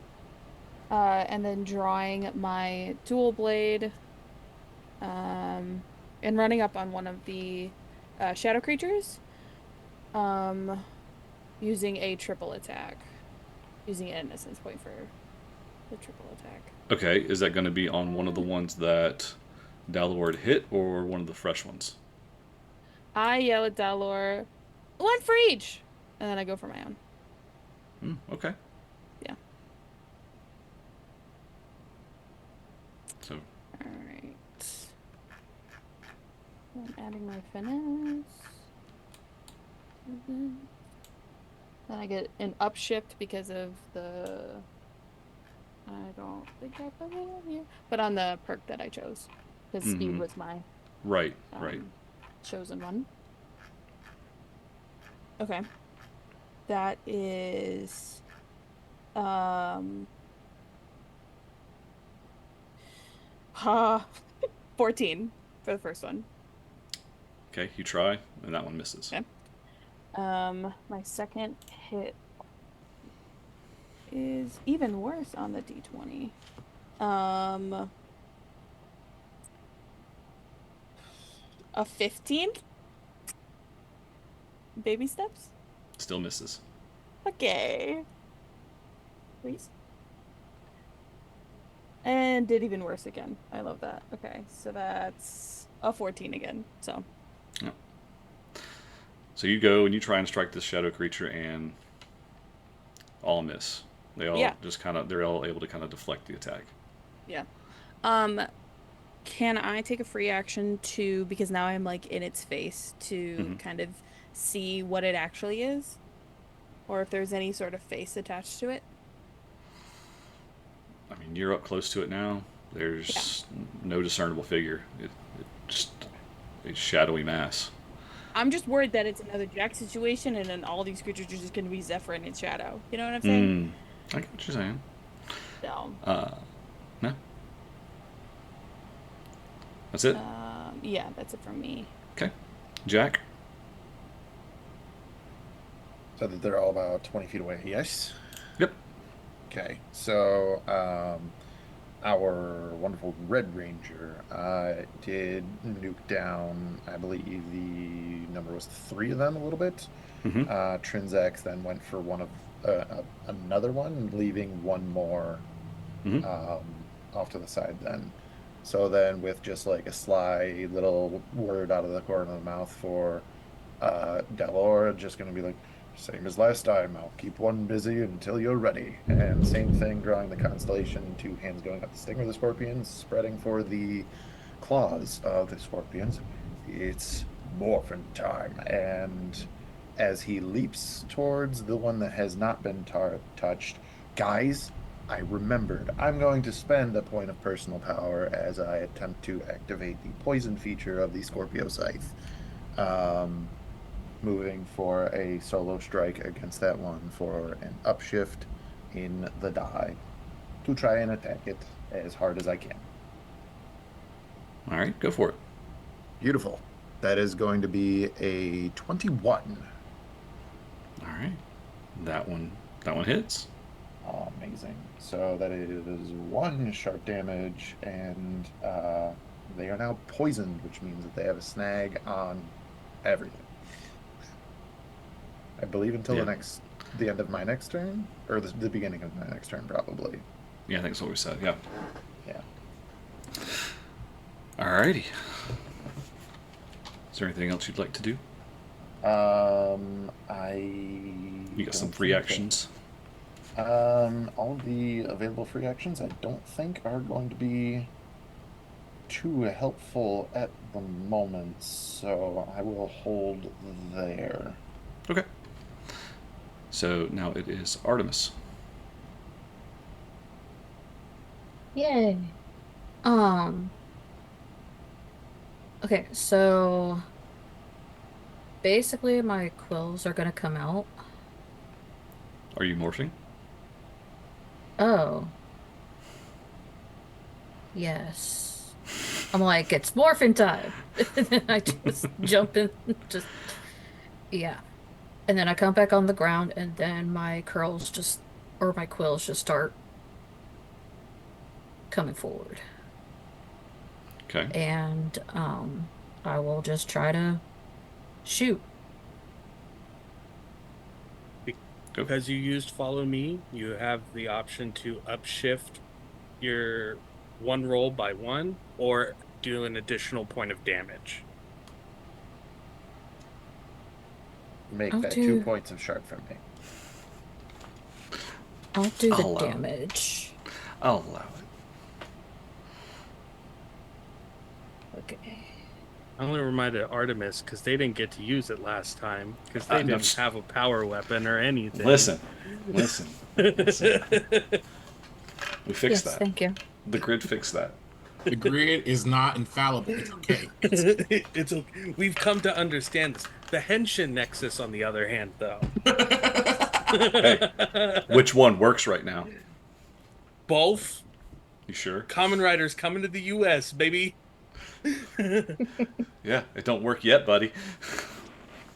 then drawing my dual blade. And running up on one of the shadow creatures. Using a triple attack. Using an essence point for the triple attack. Okay, is that going to be on one of the ones that Dalord hit or one of the fresh ones? I yell at Dalor, one for each! And then I go for my own. Okay. Yeah. So. Alright. I'm adding my finesse. Then I get an upshift because of the... I don't think I put it in here. But on the perk that I chose. Because speed was my Right. chosen one. Okay. That is 14 for the first one. Okay, you try, and that one misses. Okay. My second hit is even worse on the d20. A 15? Baby steps? Still misses. Okay. Please. And did even worse again. I love that. Okay, so that's a 14 again. So. Yeah. So you go and you try and strike this shadow creature, and all miss. They all they're all able to kind of deflect the attack. Yeah. Can I take a free action to, because now I'm like in its face, to kind of see what it actually is? Or if there's any sort of face attached to it? I mean, you're up close to it now. There's no discernible figure. It's just a shadowy mass. I'm just worried that it's another Jack situation, and then all these creatures are just going to be Zephyr in its shadow. You know what I'm saying? I get what you're saying. So. No. That's it? Yeah, that's it from me. Okay. Jack? So that they're all about 20 feet away, yes? Yep. Okay, so our wonderful Red Ranger did nuke down, I believe the number was 3 of them a little bit. Trinzax then went for one of another one, leaving one more off to the side then. So then with just like a sly little word out of the corner of the mouth for Dalor, just going to be like, same as last time, I'll keep one busy until you're ready. And same thing, drawing the constellation, 2 hands going up the stinger of the scorpions, spreading for the claws of the scorpions. It's morphin time. And as he leaps towards the one that has not been touched, guys, I remembered. I'm going to spend a point of personal power as I attempt to activate the poison feature of the Scorpio Scythe. Moving for a solo strike against that one for an upshift in the die to try and attack it as hard as I can. All right, go for it. Beautiful. That is going to be a 21. All right. That one hits. Oh, amazing. So that is 1 sharp damage, and they are now poisoned, which means that they have a snag on everything. I believe until the end of my next turn, or the beginning of my next turn, probably. Yeah, I think that's what we said. Yeah. Yeah. Alrighty. Is there anything else you'd like to do? You got some free actions. All of the available free actions I don't think are going to be too helpful at the moment, so I will hold there. Okay. So now it is Artemis. Yay. Um, okay, so basically my quills are gonna come out. Are you morphing? Oh, yes. I'm like, it's morphin' time. And then I just jump in, just, yeah. And then I come back on the ground, and then my curls just, or my quills just start coming forward. Okay. And I will just try to shoot. Because you used follow me, you have the option to upshift your one roll by one or do an additional point of damage. Make I'll that do 2 points of sharp from me. I'll do the I'll allow it. damage. I'll allow it. Okay. I only reminded Artemis because they didn't get to use it last time because they no, didn't just- have a power weapon or anything. Listen. We fixed Yes, that. thank you. The grid fixed that. The grid is not infallible. It's okay. It's okay. We've come to understand this. The Henshin Nexus, on the other hand, though. Hey, which one works right now? Both. You sure? Common Riders coming to the U.S., baby. Yeah, it don't work yet, buddy.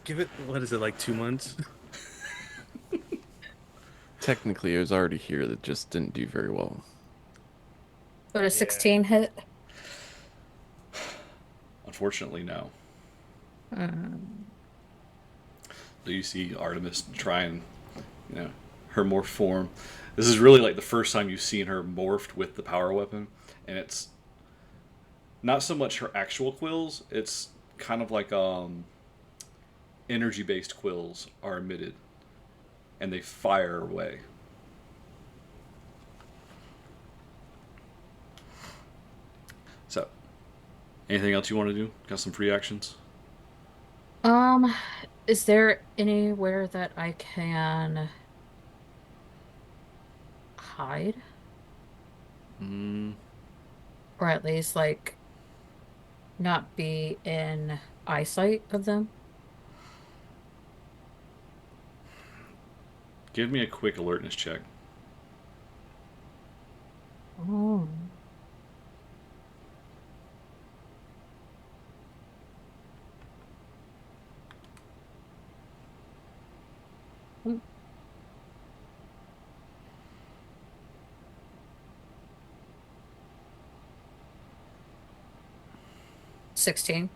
Give it, what is it, like 2 months? Technically, it was already here that just didn't do very well. Would a 16 hit? Unfortunately, no. Um, Do you see Artemis try and, her morph form? This is really like the first time you've seen her morphed with the power weapon, and it's not so much her actual quills. It's kind of like energy-based quills are emitted, and they fire away. So, anything else you want to do? Got some free actions? um, is there anywhere that I can hide? Mm, Or at least, like, not be in eyesight of them? give me a quick alertness check. Oh. Hmm. 16.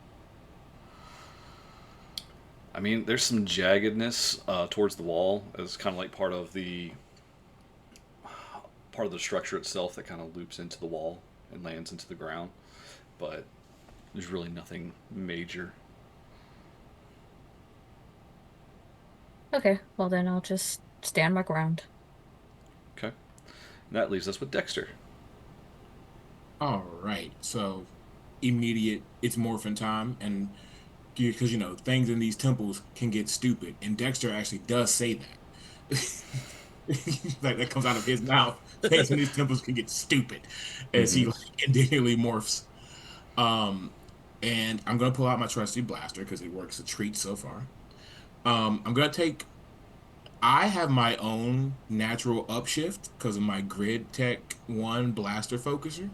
I mean, there's some jaggedness towards the wall as kind of like part of the structure itself that kind of loops into the wall and lands into the ground, but there's really nothing major. Okay, well then I'll just stand my ground. Okay, and that leaves us with Dexter. All right. So immediate, it's morphin time, and because things in these temples can get stupid, and Dexter actually does say that. Like that comes out of his mouth. Things in these temples can get stupid as he indignantly morphs. Um, and I'm gonna pull out my trusty blaster because it works a treat so far. I'm gonna take. I have my own natural upshift because of my Grid Tech 1 blaster focuser.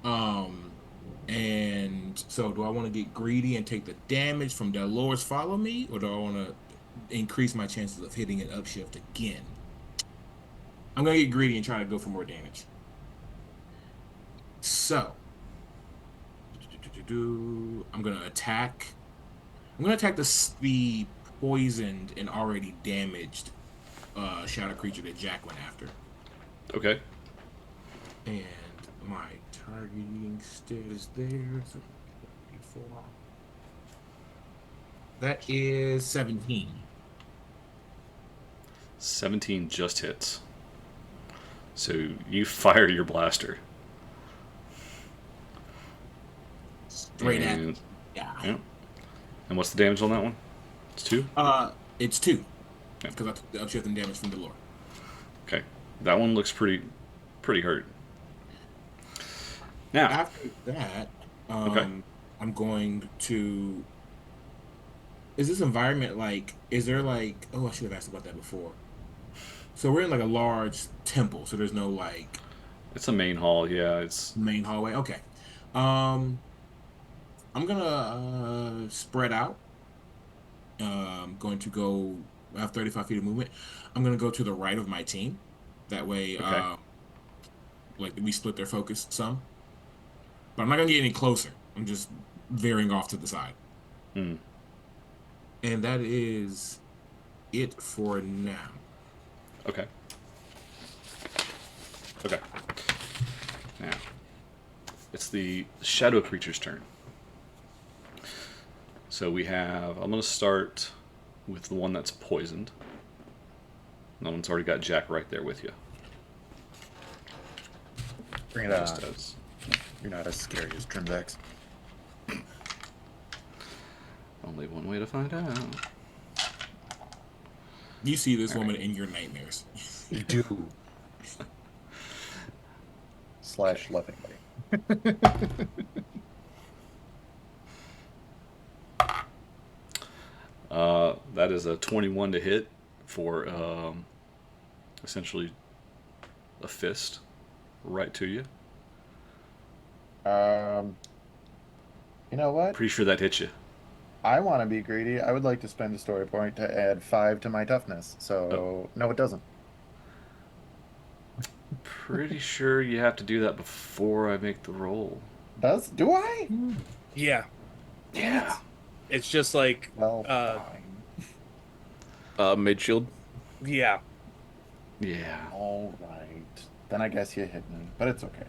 Um, and so do I want to get greedy and take the damage from Delores follow me, or do I want to increase my chances of hitting an upshift again? I'm gonna get greedy and try to go for more damage. So I'm gonna attack. I'm gonna attack the poisoned and already damaged shadow creature that Jack went after. Okay. And my targeting stat is there. So 4. That is 17. 17 just hits. So you fire your blaster. Straight at. And, Yeah. yeah. And what's the damage on that one? It's 2? It's 2. Yeah. Because I took the upshifting damage from the lore. Okay. That one looks pretty hurt. Now, After that, okay. I'm going to. Is this environment like? Is there like? Oh, I should have asked about that before. So we're in like a large temple. So there's no like It's a main hall, yeah. It's main hallway. Okay. I'm gonna spread out. Going to go. I have 35 feet of movement. I'm gonna go to the right of my team. That way, Okay. like we split their focus some. But I'm not gonna get any closer. I'm just veering off to the side. Hmm. And that is it for now. Okay. Okay. Now, it's the shadow creature's turn. So we have. I'm going to start with the one that's poisoned. That one's already got Jack right there with you. Bring it Just on. as. You're not as scary as Trinzax. Only one way to find out. You see this All woman in your nightmares. You do. / lovingly. That is a 21 to hit for essentially a fist right to you. You know what? Pretty sure that hits you. I want to be greedy. I would like to spend a story point to add 5 to my toughness. So, no, it doesn't. Pretty sure you have to do that before I make the roll. Do I? Yeah. Yeah. It's just like, Well, fine. Mid shield. yeah. Yeah. All right. Then I guess you hit me, but it's okay.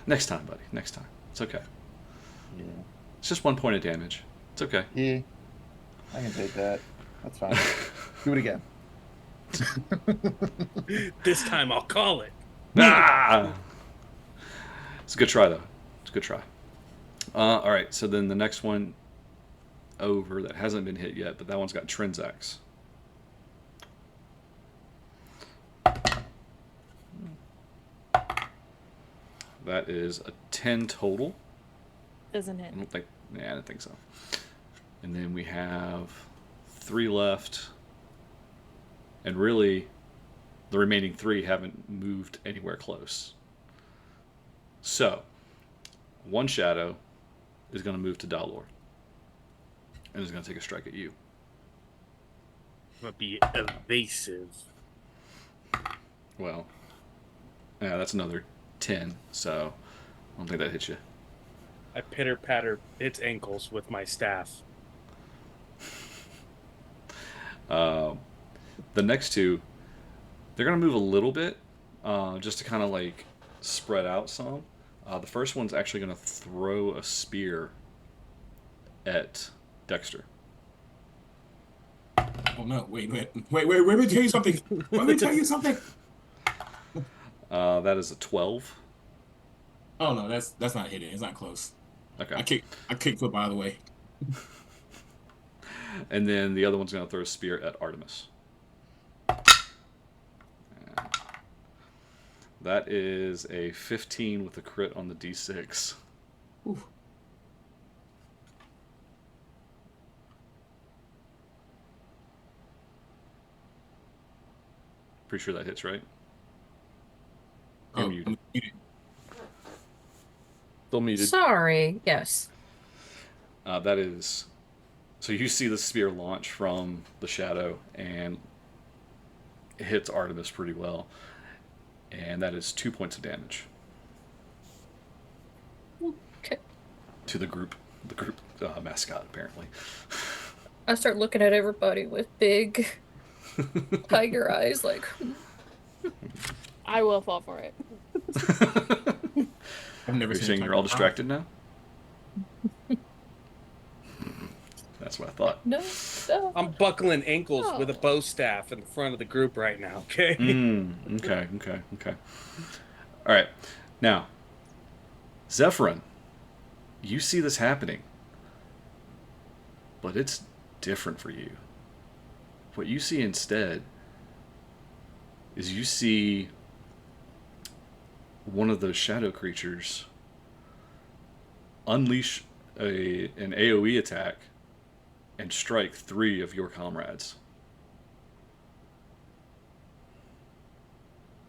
Next time, buddy. Next time. It's okay. Yeah. It's just 1 point of damage. It's okay. Yeah. I can take that. That's fine. Do it again. This time I'll call it. Ah! It's a good try, though. It's a good try. All right, so then the next one over that hasn't been hit yet, but that one's got Trinzax. That is a 10 total. Doesn't hit. I don't think. Yeah, I don't think so. And then we have 3 left, and really, the remaining 3 haven't moved anywhere close. So, one shadow is going to move to Dalor, and is going to take a strike at you. I'm gonna be evasive. Well, yeah, that's another 10. So, I don't think that hits you. I pitter patter its ankles with my staff. The next 2, they're going to move a little bit, just to kind of like spread out some. The first one's actually going to throw a spear at Dexter. Oh no! Wait! Let me tell you something. Let me tell you something. That is a 12. Oh no, that's not hitting. It's not close. Okay. I kick flip out of the way. And then the other one's going to throw a spear at Artemis. That is a 15 with a crit on the D6. Oof. Pretty sure that hits, right? Oh, You're muted. I'm muted. Still muted. Sorry. Yes. That is... So you see the spear launch from the shadow, and it hits Artemis pretty well. And that is 2 points of damage Okay. to the group. The group mascot, apparently. I start looking at everybody with big tiger eyes, like. I will fall for it. I've never You're seen saying a you're all tiger distracted now? That's what I thought. No. I'm buckling ankles with a Oh. bow staff in the front of the group right now. Okay. Okay. All right. Now, Zephyrin, you see this happening, but it's different for you. What you see instead is you see one of those shadow creatures unleash an AoE attack and strike 3 of your comrades.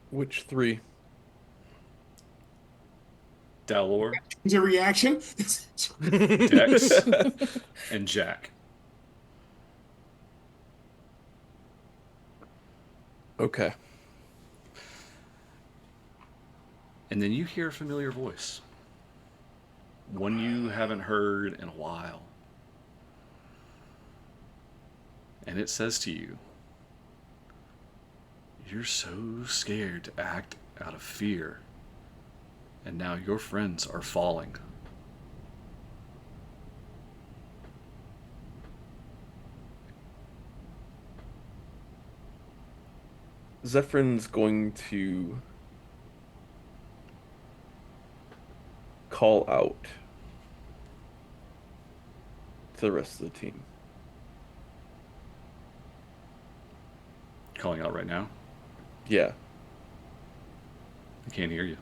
Which 3? Dalor, Is a reaction? Dex, and Jack. Okay. And then you hear a familiar voice. One you haven't heard in a while. And it says to you, "You're so scared to act out of fear. And now your friends are falling." Zephyr's going to call out to the rest of the team. Calling out right now. Yeah. I can't hear you.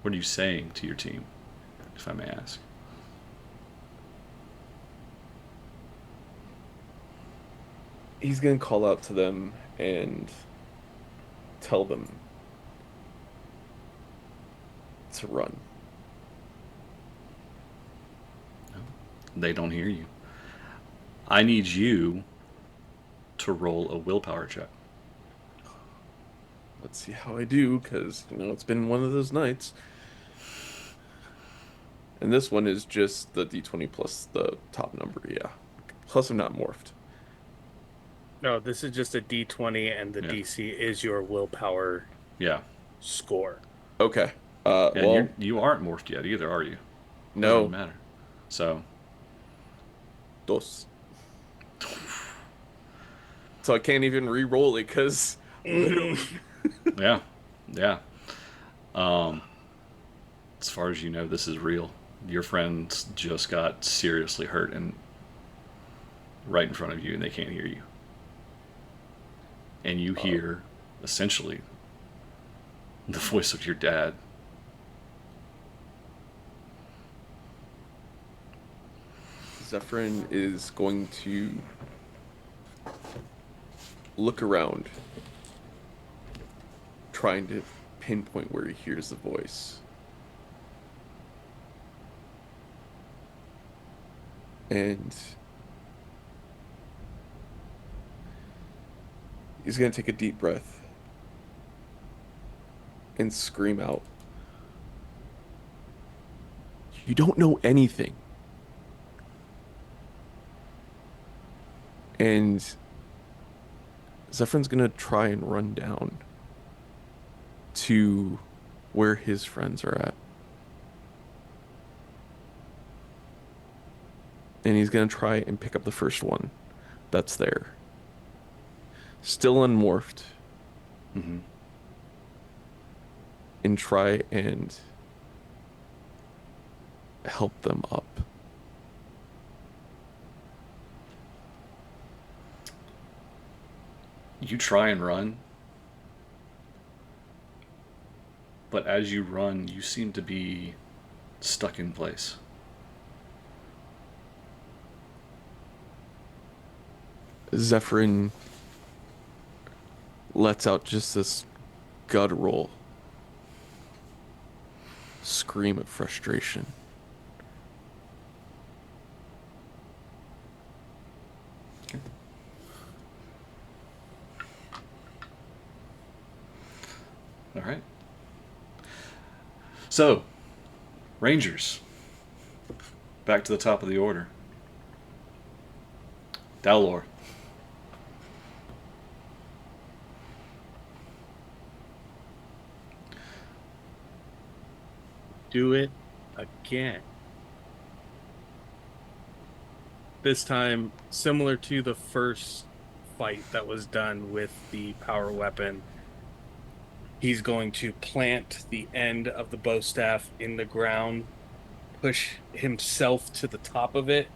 What are you saying to your team, if I may ask? He's going to call out to them and tell them to run. They don't hear you. I need you to roll a willpower check. Let's see how I do, because, it's been one of those nights. And this one is just the d20 plus the top number, yeah. Plus I'm not morphed. No, this is just a D20, and the Yeah. DC is your willpower Yeah. score. Okay. Yeah, Well, you aren't morphed yet either, are you? no. Doesn't matter. So, Dos. So I can't even re-roll it, because... yeah. As far as you know, this is real. Your friends just got seriously hurt and right in front of you, and they can't hear you. And you hear, essentially, the voice of your dad. Zephyrin is going to look around, trying to pinpoint where he hears the voice. And he's going to take a deep breath and scream out, "You don't know anything." And Zephyrin's gonna try and run down to where his friends are at. And he's gonna try and pick up the first one that's there. Still unmorphed. Mm-hmm. And try and help them up. You try and run, but as you run, you seem to be stuck in place. Zephyrin lets out just this guttural scream of frustration. All right. So, Rangers, back to the top of the order. Dalor. do it again. This time, similar to the first fight that was done with the power weapon, he's going to plant the end of the bow staff in the ground, push himself to the top of it,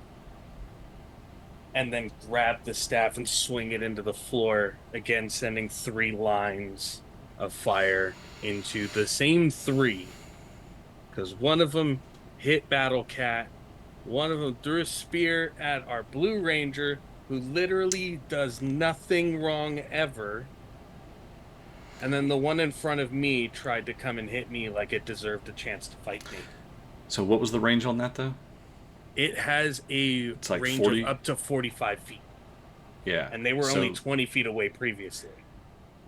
and then grab the staff and swing it into the floor, again sending 3 lines of fire into the same 3. Because one of them hit Battle Cat, one of them threw a spear at our Blue Ranger, who literally does nothing wrong ever. And then the one in front of me tried to come and hit me like it deserved a chance to fight me. So what was the range on that, though? It has a It's like range 40? of up to 45 feet. Yeah. And they were so, only 20 feet away previously.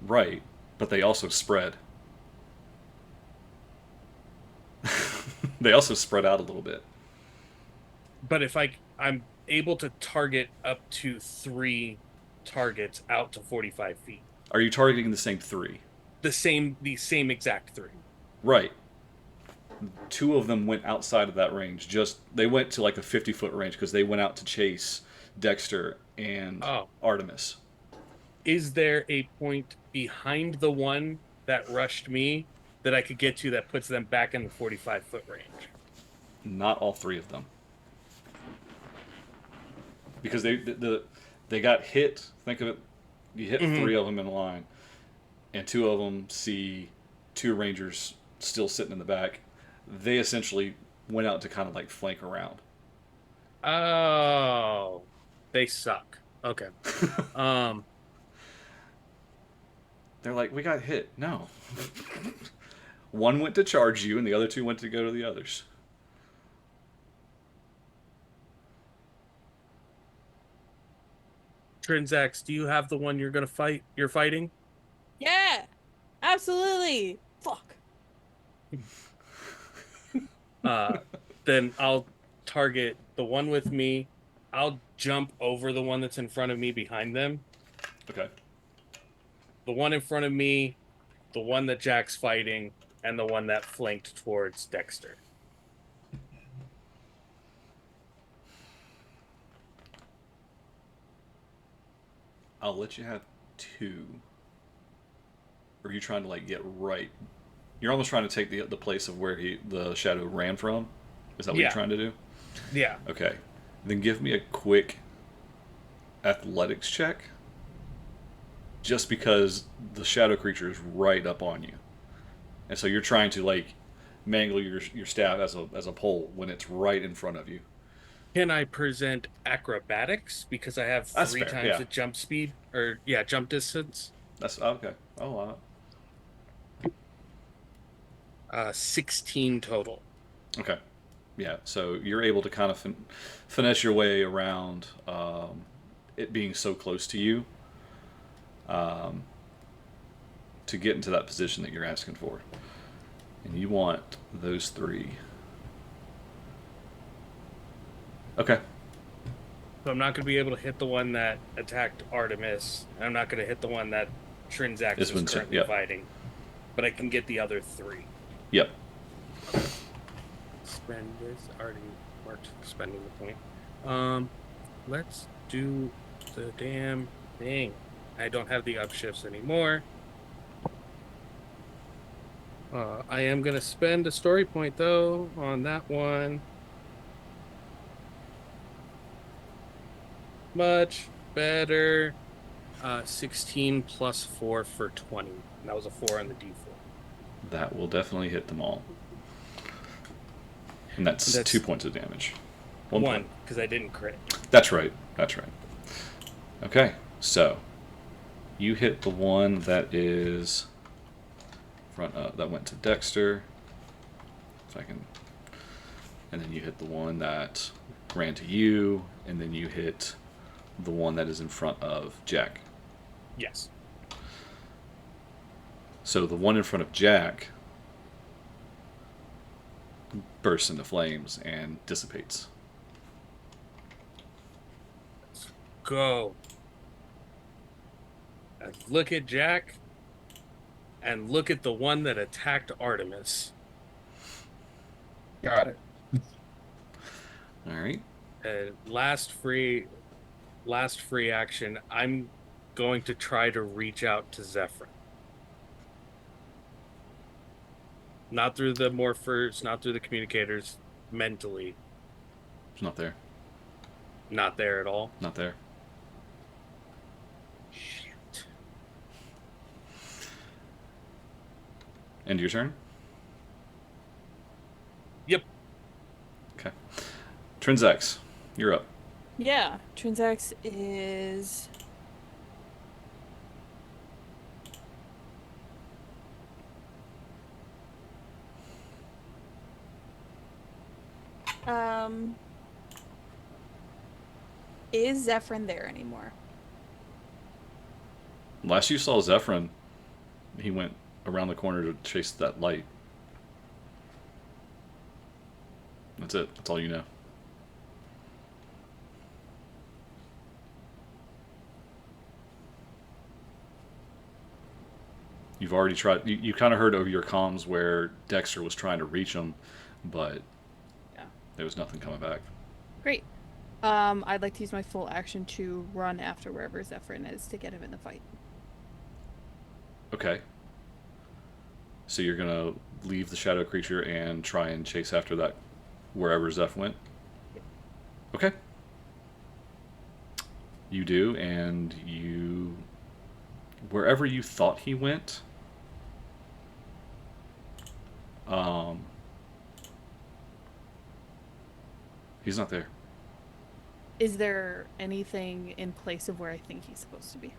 Right, but they also spread. They also spread out a little bit. But if I'm able to target up to 3 targets out to 45 feet. Are you targeting the same 3? The same exact 3. Right. 2 of them went outside of that range. They went to like a 50-foot range because they went out to chase Dexter and Artemis. Is there a point behind the one that rushed me that I could get to that puts them back in the 45-foot range? Not all 3 of them. Because they got hit. Think of it. You hit 3 of them in a line, and 2 of them see 2 Rangers still sitting in the back. They essentially went out to kind of like flank around. Oh, they suck. Okay. They're like, we got hit. No. One went to charge you, and the other 2 went to go to the others. Trinzax, do you have the one you're fighting? Yeah, absolutely. Fuck. Then I'll target the one with me. I'll jump over the one that's in front of me behind them. Okay. The one in front of me, the one that Jack's fighting, and the one that flanked towards Dexter. I'll let you have 2. Or are you trying to like get right? You're almost trying to take the place of where the shadow ran from. Is that what you're trying to do? Yeah. Okay. Then give me a quick athletics check. Just because the shadow creature is right up on you, and so you're trying to like mangle your staff as a pole when it's right in front of you. Can I present acrobatics because I have 3 fair, times yeah. the jump speed or jump distance? That's okay. Oh, 16 total. okay. Yeah. So you're able to kind of finesse your way around it being so close to you to get into that position that you're asking for, and you want those 3. Okay. So I'm not going to be able to hit the one that attacked Artemis. And I'm not going to hit the one that Trinzax is currently fighting. But I can get the other 3. Yep. Spend this. Already marked spending the point. Let's do the damn thing. I don't have the upshifts anymore. I am going to spend a story point, though, on that one. Much better. 16 plus 4 for 20. And that was a 4 on the D4. That will definitely hit them all. And that's 2 points of damage. 1, because I didn't crit. That's right. That's right. Okay, so you hit the one that is front that went to Dexter. If I can, and then you hit the one that ran to you, and then you hit the one that is in front of Jack. Yes. So the one in front of Jack bursts into flames and dissipates. Go. And look at Jack. And look at the one that attacked Artemis. Got it. All right. Last free action. I'm going to try to reach out to Zephyr. Not through the morphers, not through the communicators. Mentally, It's not there. not there at all. Not there. Shit. End your turn? Yep. Okay. Trinzax, you're up. Yeah, Trinzax is is Zephyrin there anymore? Last you saw Zephyrin, he went around the corner to chase that light. That's it. That's all you know. You've already tried. You kind of heard over your comms where Dexter was trying to reach him, but Yeah. there was nothing coming back. Great. I'd like to use my full action to run after wherever Zephyrin is to get him in the fight. Okay. So you're gonna leave the shadow creature and try and chase after that wherever Zeph went? Yep. Okay. You do, and wherever you thought he went, he's not there. Is there anything in place of where I think he's supposed to be?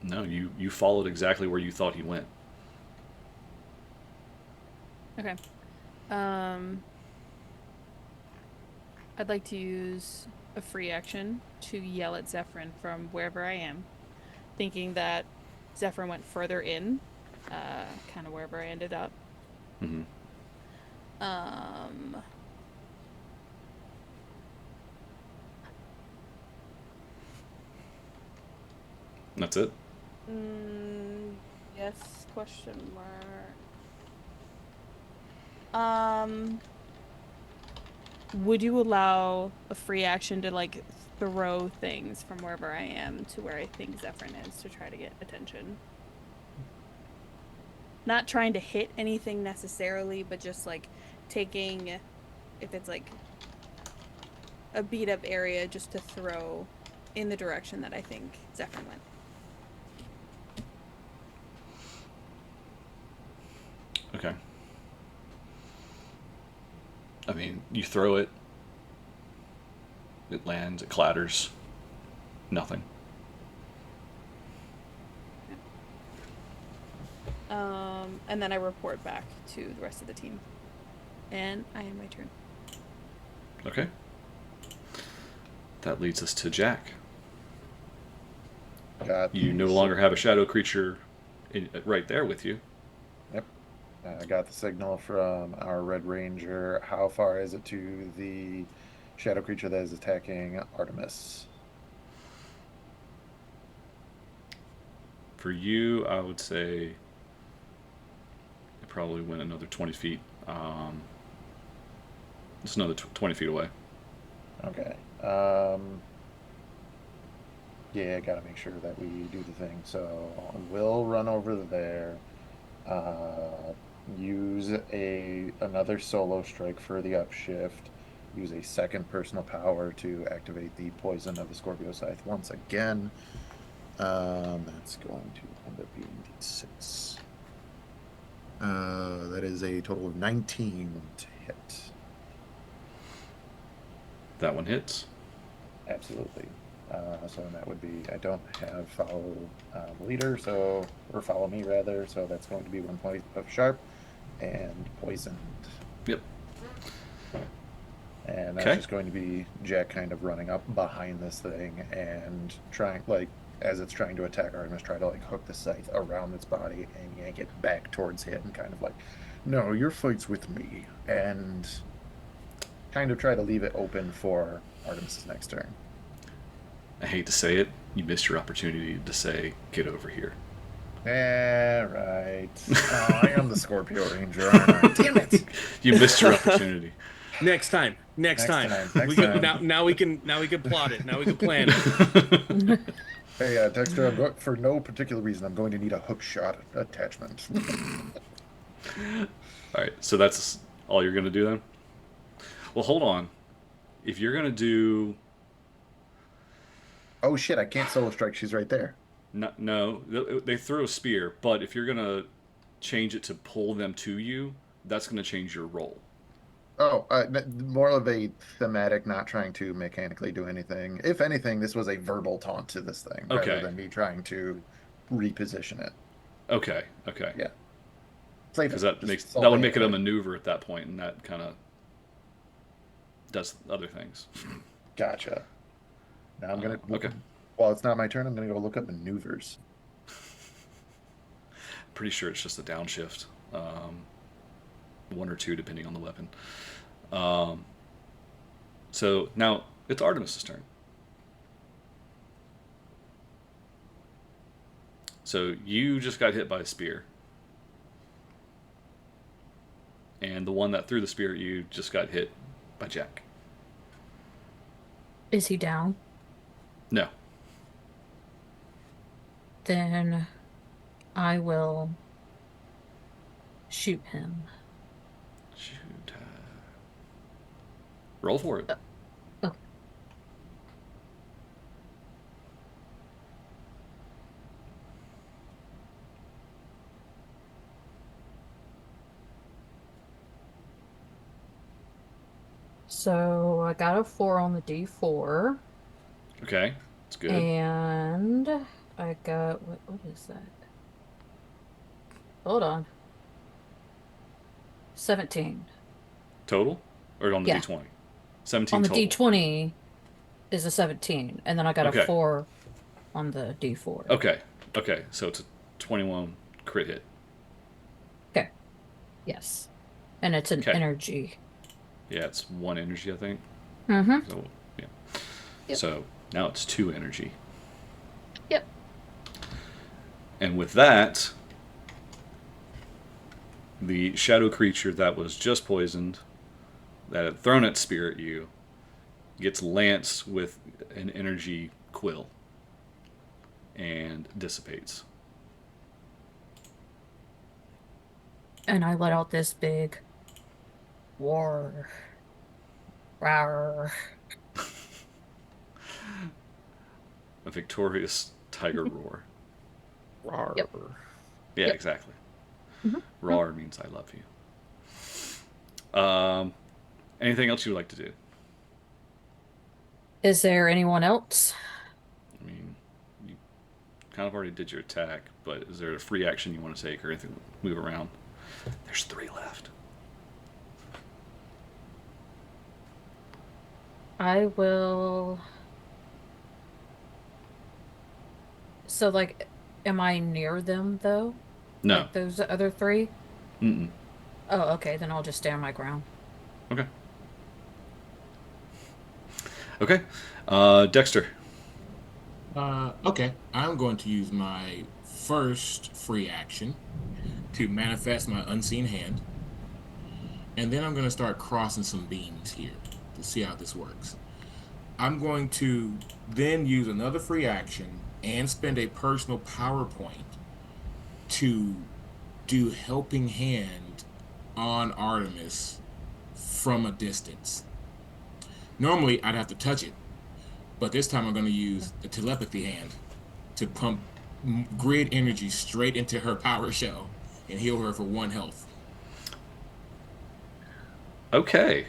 No, you followed exactly where you thought he went. Okay. I'd like to use a free action to yell at Zephyrin from wherever I am, thinking that Zephyrin went further in, kind of wherever I ended up. Mm-hmm. That's it? Yes, question mark. Would you allow a free action to, like, throw things from wherever I am to where I think Zephyrin is to try to get attention? Not trying to hit anything necessarily, but just, like, taking, if it's, like, a beat-up area, just to throw in the direction that I think Zephyrin went. Okay. I mean, you throw it, it lands, it clatters, nothing. And then I report back to the rest of the team. And I end my turn. Okay. That leads us to Jack. You no longer have a shadow creature right there with you. Yep. I got the signal from our Red Ranger. How far is it to the shadow creature that is attacking Artemis? For you, I would say it probably went another 20 feet. It's another 20 feet away. Okay. Yeah, gotta make sure that we do the thing. So we'll run over there. Use another solo strike for the upshift. Use a second personal power to activate the poison of the Scorpio Scythe once again. That's going to end up being D6. That is a total of 19 to hit. That one hits. Absolutely. So that would be, I don't have follow leader, or follow me rather, so that's going to be 1 point of sharp and poisoned. Yep. And that's Okay. just going to be Jack kind of running up behind this thing and trying, like, as it's trying to attack Artemis, try to, like, hook the scythe around its body and yank it back towards it and kind of like, no, your fight's with me. And kind of try to leave it open for Artemis's next turn. I hate to say it, you missed your opportunity to say, get over here. Yeah, right. Oh, I am the Scorpio Ranger, aren't I? Damn it! You missed your opportunity. Next time. Next time. Next We can, time. now we can plot it. Now we can plan it. Hey, Dexter, I'm going for no particular reason. I'm going to need a hook shot attachment. All right, so that's all you're gonna do then. Well, hold on. If you're gonna do Oh shit! I can't solo strike. She's right there. no, they throw a spear, but if you're gonna change it to pull them to you, that's gonna change your roll. Oh, more of a thematic, not trying to mechanically do anything. If anything, this was a verbal taunt to this thing rather Okay. than me trying to reposition it. Okay, okay. Yeah. Save Because it. that Just would solving make it a right. maneuver at that point, and that kind of does other things. Gotcha. Now I'm gonna. Okay. While it's not my turn, I'm gonna go look up maneuvers. Pretty sure it's just a downshift, one or two depending on the weapon. So now it's Artemis's turn. So you just got hit by a spear. And the one that threw the spear at you just got hit by Jack. Is he down? No. Then I will shoot him. Shoot. Roll for it. Oh. So I got a 4 on the D4. Okay. It's good. And I got what is that? Hold on. 17. Total? Or on the Yeah. D20? 17 On the total. D20 is a 17. And then I got Okay. a 4 on the D4. Okay. Okay. So it's a 21 crit hit. Okay. Yes. And it's an Okay. energy. Yeah, it's 1 energy, I think. Mm-hmm. So, yeah. Yep. So now it's 2 energy. Yep. And with that, the shadow creature that was just poisoned, that had thrown its spear at you, gets lanced with an energy quill and dissipates. And I let out this big war. Rawr. A victorious tiger roar. Rawr. Yep. Yeah, Yep. exactly. Mhm. Roar means I love you. Anything else you would like to do? Is there anyone else? I mean, you kind of already did your attack, but is there a free action you want to take or anything? Move around. There's 3 left. I will. So, like, am I near them, though? No. Like those other 3? Mm-mm. Oh, okay. Then I'll just stay on my ground. Okay. Okay. Dexter. Okay. I'm going to use my first free action to manifest my unseen hand. And then I'm going to start crossing some beams here to see how this works. I'm going to then use another free action and spend a personal power point to do helping hand on Artemis from a distance. Normally, I'd have to touch it, but this time I'm going to use the telepathy hand to pump grid energy straight into her power shell and heal her for 1 health. Okay.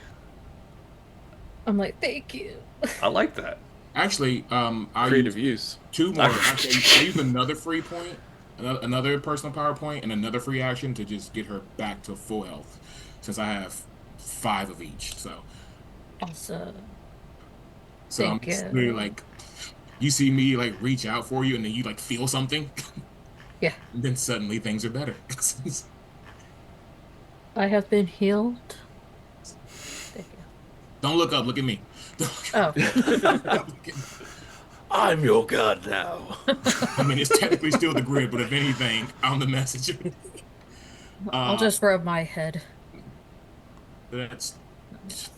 I'm like, thank you. I like that. Actually, I'll Creative use use. 2 more. Actually, I use another free point, another personal power point, and another free action to just get her back to full health, since I have 5 of each. So Awesome. I'm Thank just you. really like, you see me like reach out for you, and then you like feel something, Yeah. and then suddenly things are better. I have been healed. Thank you. Don't look up. Look at me. Oh. I'm your god now. I mean, it's technically still the grid, but if anything, I'm the messenger. I'll just rub my head. That's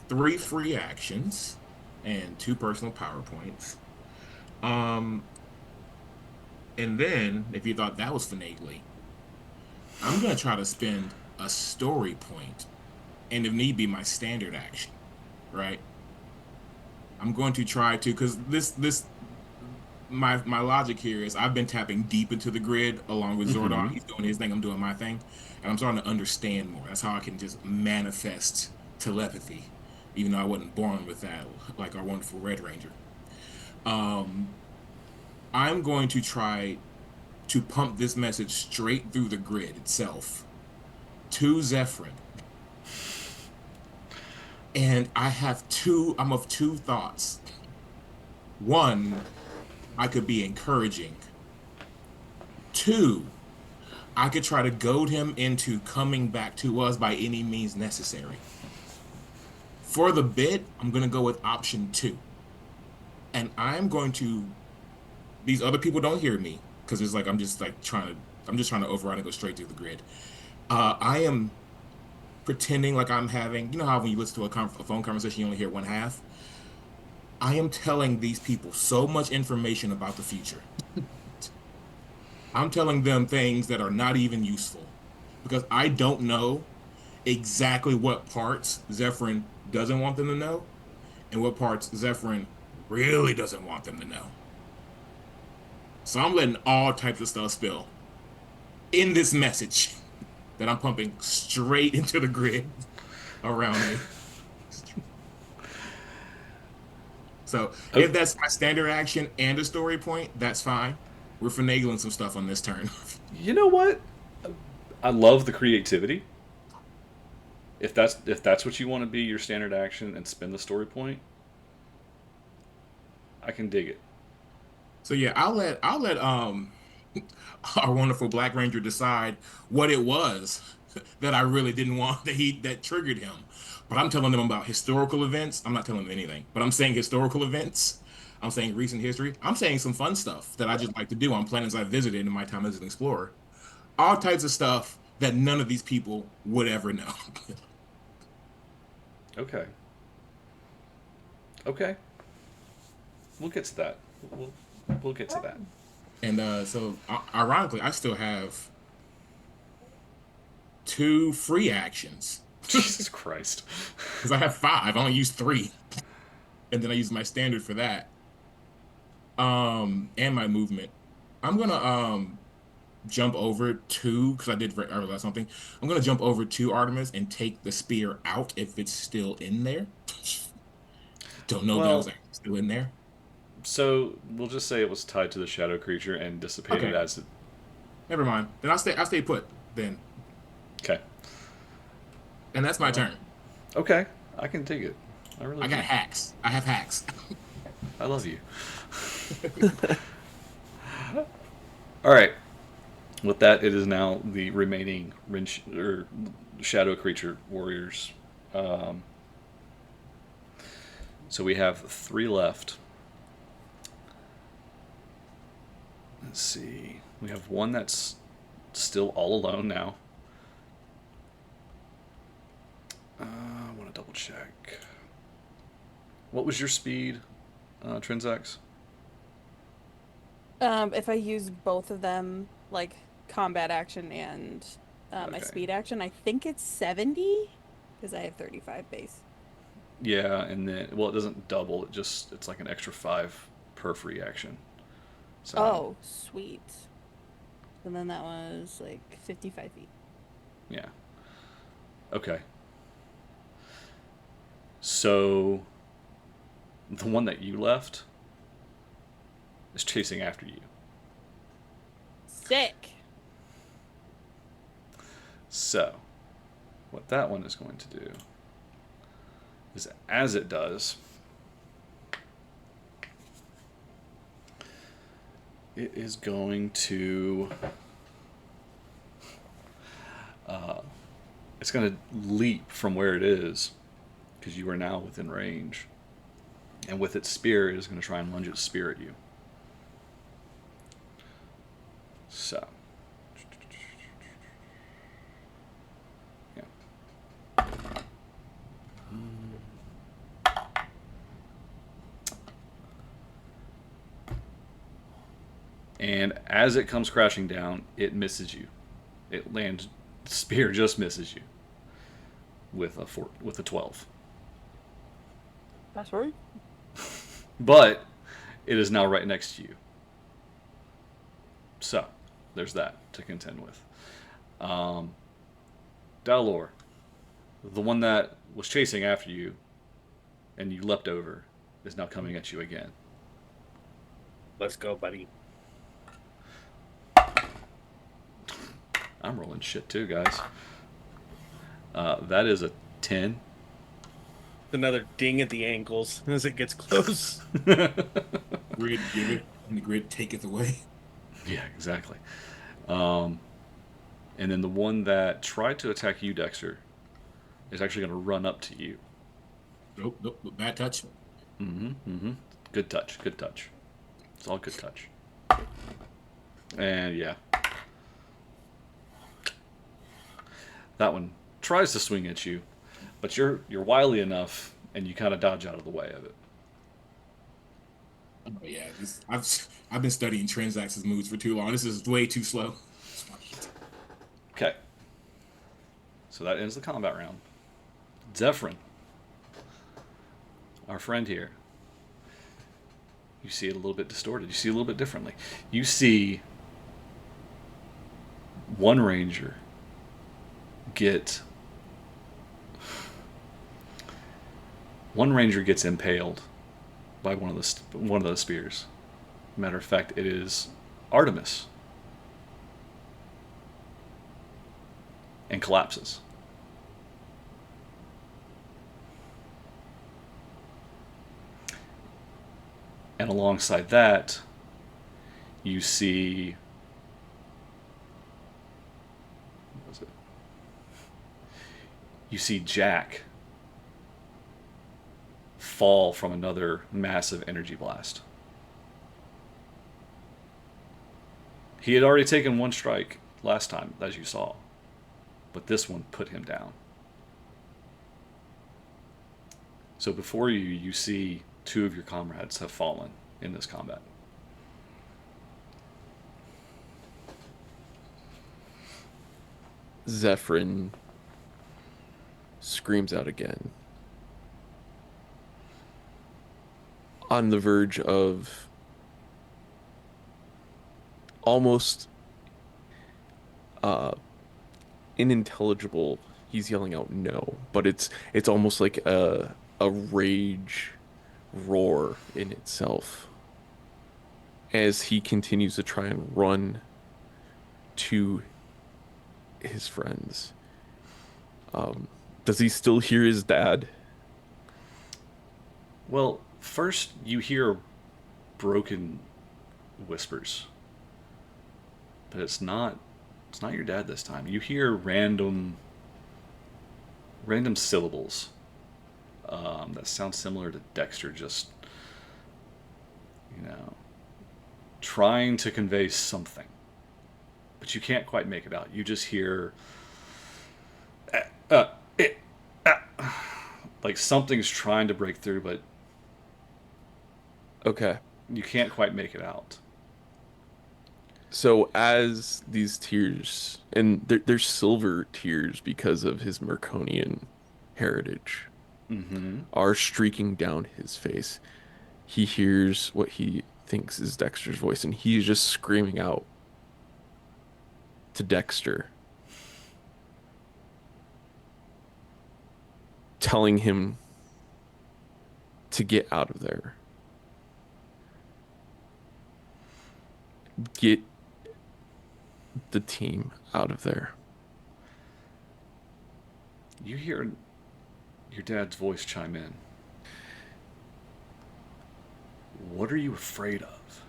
3 free actions and 2 personal power points. And then, if you thought that was finagly, I'm gonna try to spend a story point, and if need be, my standard action, right? I'm going to try to, because my logic here is I've been tapping deep into the grid along with Zordon. He's doing his thing, I'm doing my thing, and I'm starting to understand more. That's how I can just manifest telepathy, even though I wasn't born with that, like our wonderful Red Ranger. I'm going to try to pump this message straight through the grid itself to Zephyrin. And I'm of two thoughts. One, I could be encouraging. Two, I could try to goad him into coming back to us by any means necessary. For the bit, I'm going to go with option 2. And these other people don't hear me because it's like I'm just trying to override and go straight through the grid. I am pretending like I'm having, you know how when you listen to a phone conversation you only hear one half. I am telling these people so much information about the future. I'm telling them things that are not even useful because I don't know exactly what parts Zephyrin doesn't want them to know and what parts Zephyrin really doesn't want them to know. So I'm letting all types of stuff spill in this message that I'm pumping straight into the grid around me. So if that's my standard action and a story point, that's fine. We're finagling some stuff on this turn. You know what? I love the creativity. If that's what you want to be your standard action and spend the story point, I can dig it. So yeah, I'll let our wonderful Black Ranger decide what it was that I really didn't want that triggered him. But I'm telling them about historical events. I'm not telling them anything, but I'm saying historical events. I'm saying recent history. I'm saying some fun stuff that I just like to do on planets I visited in my time as an explorer. All types of stuff that none of these people would ever know. Okay. Okay. We'll get to that. We'll get to that. And so, ironically, I still have 2 free actions. Jesus Christ. Because I have 5. I only used 3. And then I used my standard for that. And my movement. I'm gonna jump over to, because I realize something. I'm gonna jump over to Artemis and take the spear out if it's still in there. Don't know that was actually still in there. So we'll just say it was tied to the shadow creature and dissipated as it. Never mind. Then I'll stay put then. Okay. And that's my turn. Okay, I can dig it. I got hacks. I have hacks. I love you. All right. With that, it is now the remaining shadow creature warriors. So we have 3 left. Let's see. We have one that's still all alone now. I want to double check. What was your speed, Trinzax? If I use both of them, like combat action and my speed action, I think it's 70 because I have 35 base. Yeah, and then it doesn't double. It's like an extra 5 per free action. So, oh, sweet. And then that was like 55 feet. Yeah. Okay. So the one that you left is chasing after you. Sick. So what that one is going to do is, as it does, it is going to it's going to leap from where it is, because you are now within range, and with its spear it is going to try and lunge its spear at you. So. Yeah. And as it comes crashing down, it misses you. It lands. Spear just misses you with a 12. That's right. But it is now right next to you. So there's that to contend with. Dalor, the one that was chasing after you and you leapt over, is now coming at you again. Let's go, buddy. I'm rolling shit too, guys. That is a 10. Another ding at the ankles as it gets close. Grid give it, and the grid taketh away. Yeah, exactly. And then the one that tried to attack you, Dexter, is actually going to run up to you. Nope, bad touch. Good touch. It's all good touch. And yeah. That one tries to swing at you, but you're wily enough and you kind of dodge out of the way of it. Oh yeah, I've been studying Trinzax's moves for too long. This is way too slow. Okay. So that ends the combat round. Zephyrin, our friend here. You see it a little bit distorted. You see it a little bit differently. You see one ranger gets impaled by one of the spears. Matter of fact, it is Artemis, and collapses. And alongside that, you see, what was it? You see Jack fall from another massive energy blast. He had already taken one strike last time, as you saw, but this one put him down. So before you, you see two of your comrades have fallen in this combat. Zephyrin screams out again, on the verge of almost unintelligible. He's yelling out no, but it's almost like a rage roar in itself as he continues to try and run to his friends. Does he still hear his dad? Well, first you hear broken whispers, but it's not your dad this time. You hear random syllables that sound similar to Dexter, just trying to convey something, but you can't quite make it out. You just hear like something's trying to break through, but Okay. you can't quite make it out. So as these tears, and they're silver tears because of his Merconian heritage, are streaking down his face, he hears what he thinks is Dexter's voice, and he's just screaming out to Dexter, telling him to get out of there. Get the team out of there. You hear your dad's voice chime in. What are you afraid of?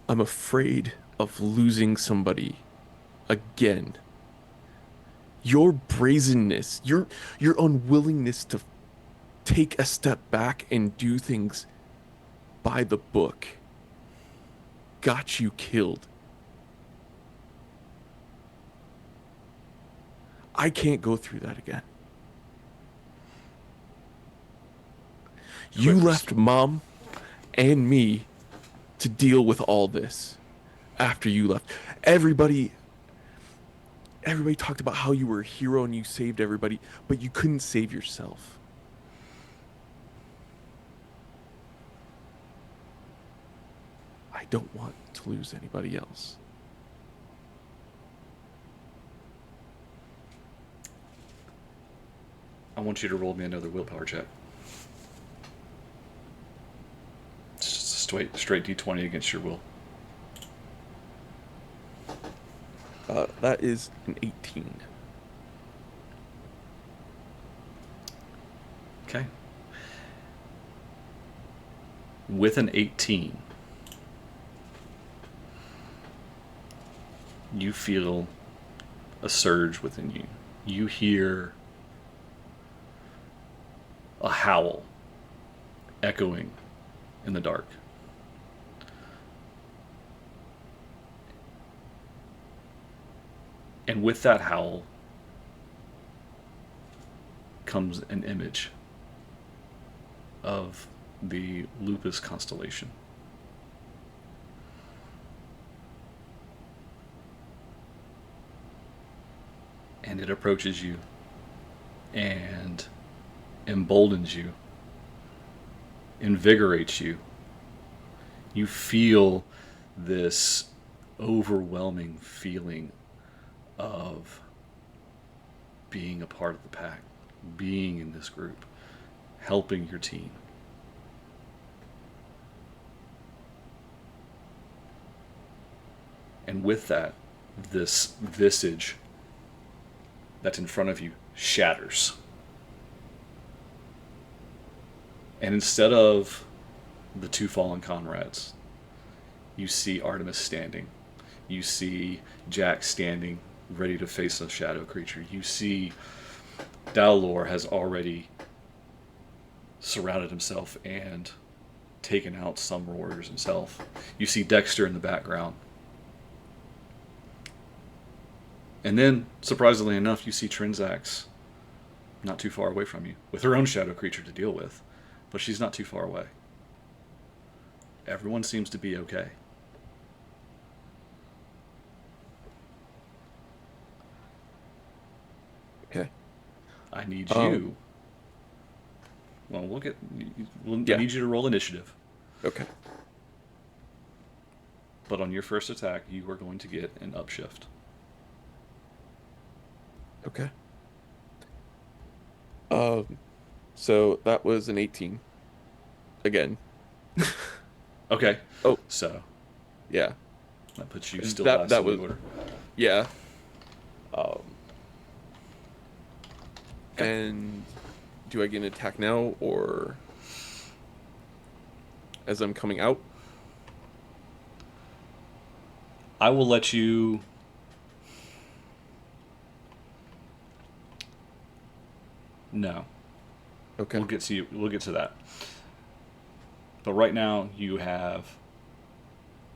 I'm afraid of losing somebody again. Your brazenness, your unwillingness to take a step back and do things by the book got you killed. I can't go through that again. You Quick left Mom and me to deal with all this after you left. Everybody talked about how you were a hero and you saved everybody, but you couldn't save yourself. I don't want to lose anybody else. I want you to roll me another willpower check. Just straight D20 against your will. That is an 18. Okay. With an 18, you feel a surge within you. You hear a howl echoing in the dark. And with that howl comes an image of the Lupus constellation. And it approaches you and emboldens you, invigorates you. You feel this overwhelming feeling of being a part of the pack, being in this group, helping your team. And with that, this visage that's in front of you shatters. And instead of the two fallen comrades, you see Artemis standing. You see Jack standing, ready to face a shadow creature. You see Dalor has already surrounded himself and taken out some warriors himself. You see Dexter in the background. And then, surprisingly enough, you see Trinzax not too far away from you, with her own shadow creature to deal with. But she's not too far away. Everyone seems to be okay. Okay. I need you. Well, I need you to roll initiative. Okay. But on your first attack, you are going to get an upshift. Okay. So that was an 18. Again. Okay. Oh. So Yeah. that puts you And still that last in was- the order. Yeah. Okay. And do I get an attack now or as I'm coming out? I will let you. No. Okay. We'll get to you. We'll get to that. But right now, you have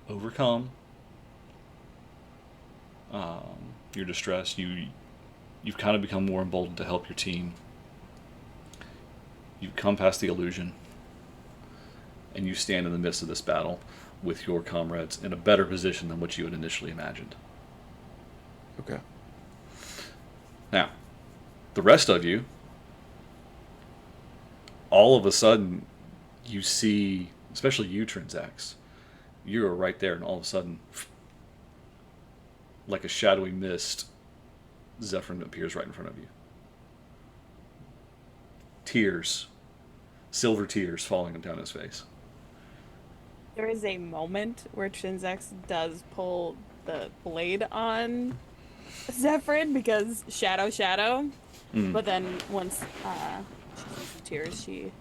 overcome your distress. You've kind of become more emboldened to help your team. You've come past the illusion, and you stand in the midst of this battle with your comrades in a better position than what you had initially imagined. Okay. Now, the rest of you, all of a sudden, you see, especially you, Trinzax, you are right there, and all of a sudden, like a shadowy mist, Zephyrin appears right in front of you. Tears, silver tears falling down his face. There is a moment where Trinzax does pull the blade on Zephyrin because shadow. But then once she sees the tears, she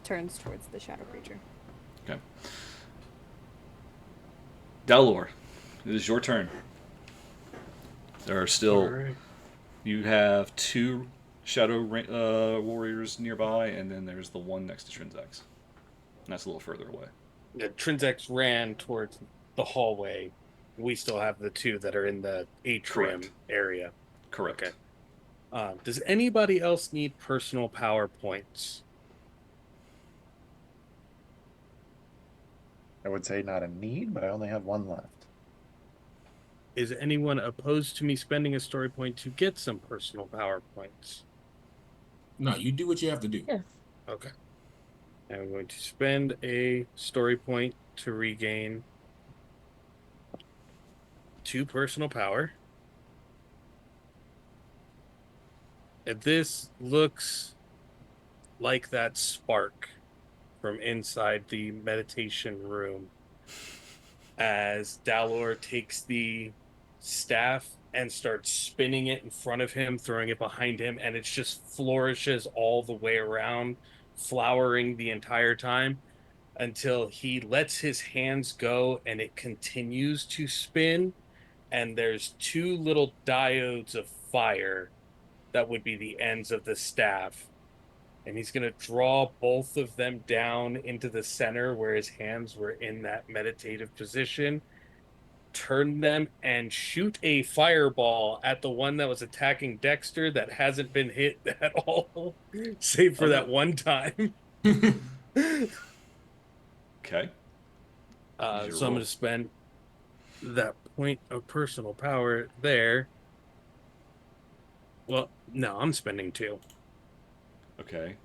turns towards the shadow creature. Okay. Dalor, it is your turn. There are still... Alright. You have two shadow warriors nearby, and then there's the one next to Trinzax. And that's a little further away. The Trinzax ran towards the hallway. We still have the two that are in the atrium Correct. area. Correct. Okay. Does anybody else need personal power points? I would say not a need, but I only have one left. Is anyone opposed to me spending a story point to get some personal power points? No, you do what you have to do. Yeah. Okay. I'm going to spend a story point to regain 2 personal power. And this looks like that spark from inside the meditation room as Dalor takes the staff and starts spinning it in front of him, throwing it behind him, and it just flourishes all the way around, flowering the entire time until he lets his hands go and it continues to spin. And there's 2 little diodes of fire that would be the ends of the staff. And he's going to draw both of them down into the center where his hands were in that meditative position, turn them, and shoot a fireball at the one that was attacking Dexter that hasn't been hit at all, save for that one time. Okay. So I'm roll. going to spend that point of personal power there. Well, no, I'm spending 2. Okay.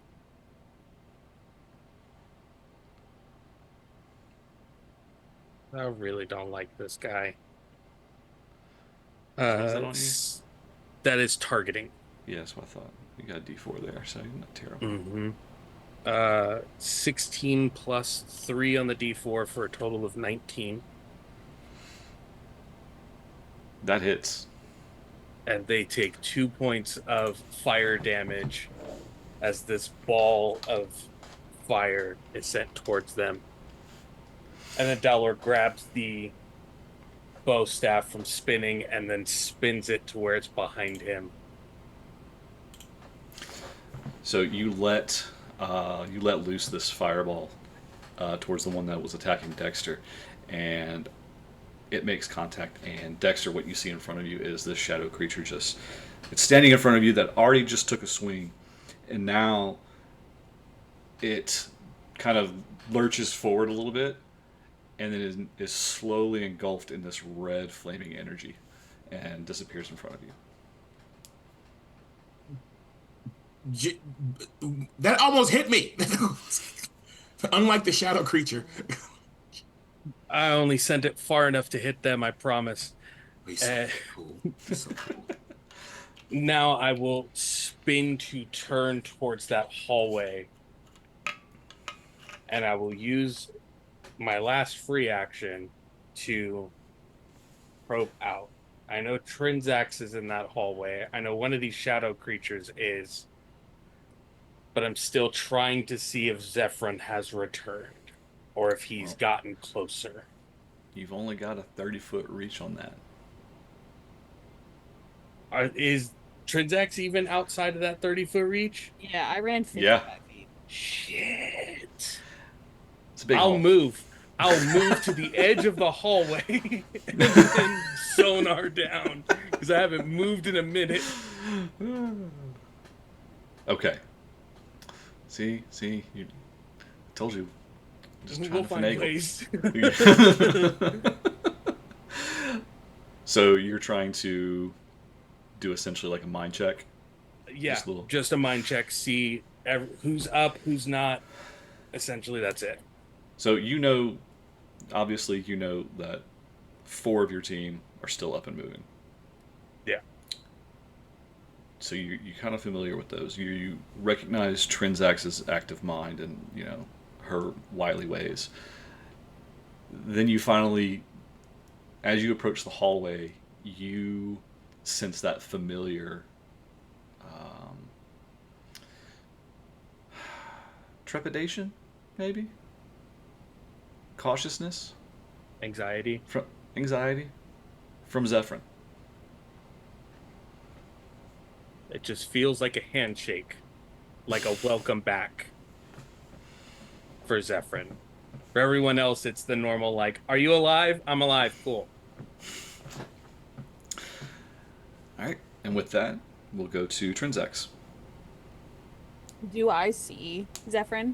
I really don't like this guy. What is that on you? That is targeting. Yeah, that's what I thought. You got a D4 there, so you're not terrible. Mm-hmm. 16 plus 3 on the D4 for a total of 19. That hits. And they take 2 points of fire damage as this ball of fire is sent towards them. And then Dalor grabs the bow staff from spinning and then spins it to where it's behind him. So you let loose this fireball towards the one that was attacking Dexter, and it makes contact. And Dexter, what you see in front of you is this shadow creature it's standing in front of you that already just took a swing, and now it kind of lurches forward a little bit, and then is slowly engulfed in this red flaming energy and disappears in front of you. That almost hit me. Unlike the shadow creature. I only sent it far enough to hit them, I promise. He's so cool. He's so cool. Now I will spin to turn towards that hallway. And I will use my last free action to probe out. I know Trinzax is in that hallway. I know one of these shadow creatures is. But I'm still trying to see if Zephyrin has returned. Or if he's gotten closer. You've only got a 30-foot reach on that. Is Trinzax even outside of that 30-foot reach? Yeah, I ran 55 feet. Shit. It's a big I'll hall. move. I'll move to the edge of the hallway and then sonar down because I haven't moved in a minute. Okay. See, you told you. Just trying We'll to find finagle. ways. So you're trying to do essentially like a mind check? Yeah, just a mind check. See who's up, who's not. Essentially, that's it. So obviously you know that 4 of your team are still up and moving. Yeah. So you're kind of familiar with those. You recognize Trinzax's active mind and, her wily ways. Then you finally, as you approach the hallway, you sense that familiar trepidation, maybe? Cautiousness? Anxiety. Anxiety? From Zephyrin. It just feels like a handshake. Like a welcome back for Zephyrin. For everyone else, it's the normal, like, are you alive? I'm alive. Cool. All right, and with that, we'll go to Trinzax. Do I see Zephyrin?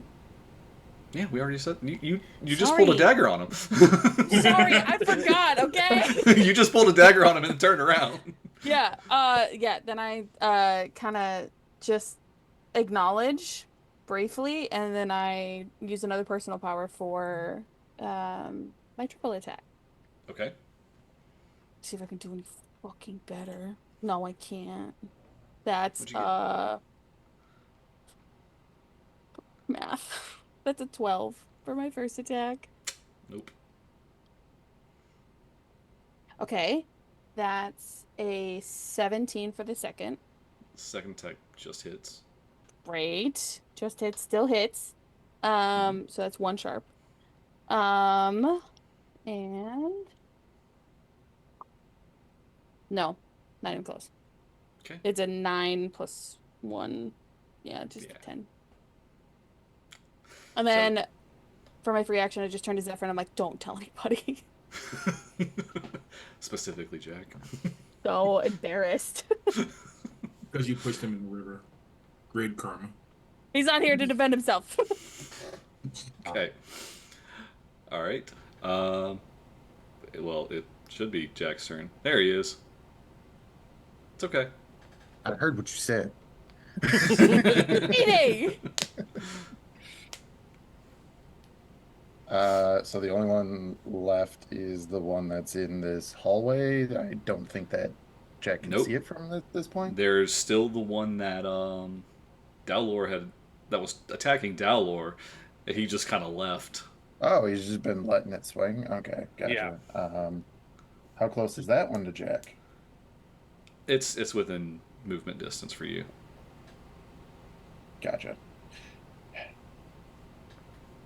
Yeah, we already said you just pulled a Sorry. dagger on him. Sorry, I forgot. Okay. You just pulled a dagger on him and turned around. Yeah. Yeah. Then I kind of just acknowledge briefly, and then I use another personal power for my triple attack. Okay. See if I can do any fucking better. No, I can't. That's What'd you get? math. That's a 12 for my first attack. Nope. Okay. That's a 17 for the second. Second attack just hits. Great. Just hits, still hits. So that's 1 sharp. And no, not even close. Okay. It's a 9 plus 1. Yeah, just Yeah. 10. And then for my free action, I just turned to Zephyr and I'm like, don't tell anybody. Specifically, Jack. So embarrassed. Because you pushed him in the river. Great karma. He's not here to defend himself. Okay. All right. Well, it should be Jack's turn. There he is. It's okay. I heard what you said. Eating! So the only one left is the one that's in this hallway. I don't think that Jack can Nope. see it from this point. There's still the one that Dowlor had that was attacking Dowlor. He just kind of left. Oh, he's just been letting it swing. Okay, gotcha. How close is that one to Jack? It's within movement distance for you. Gotcha.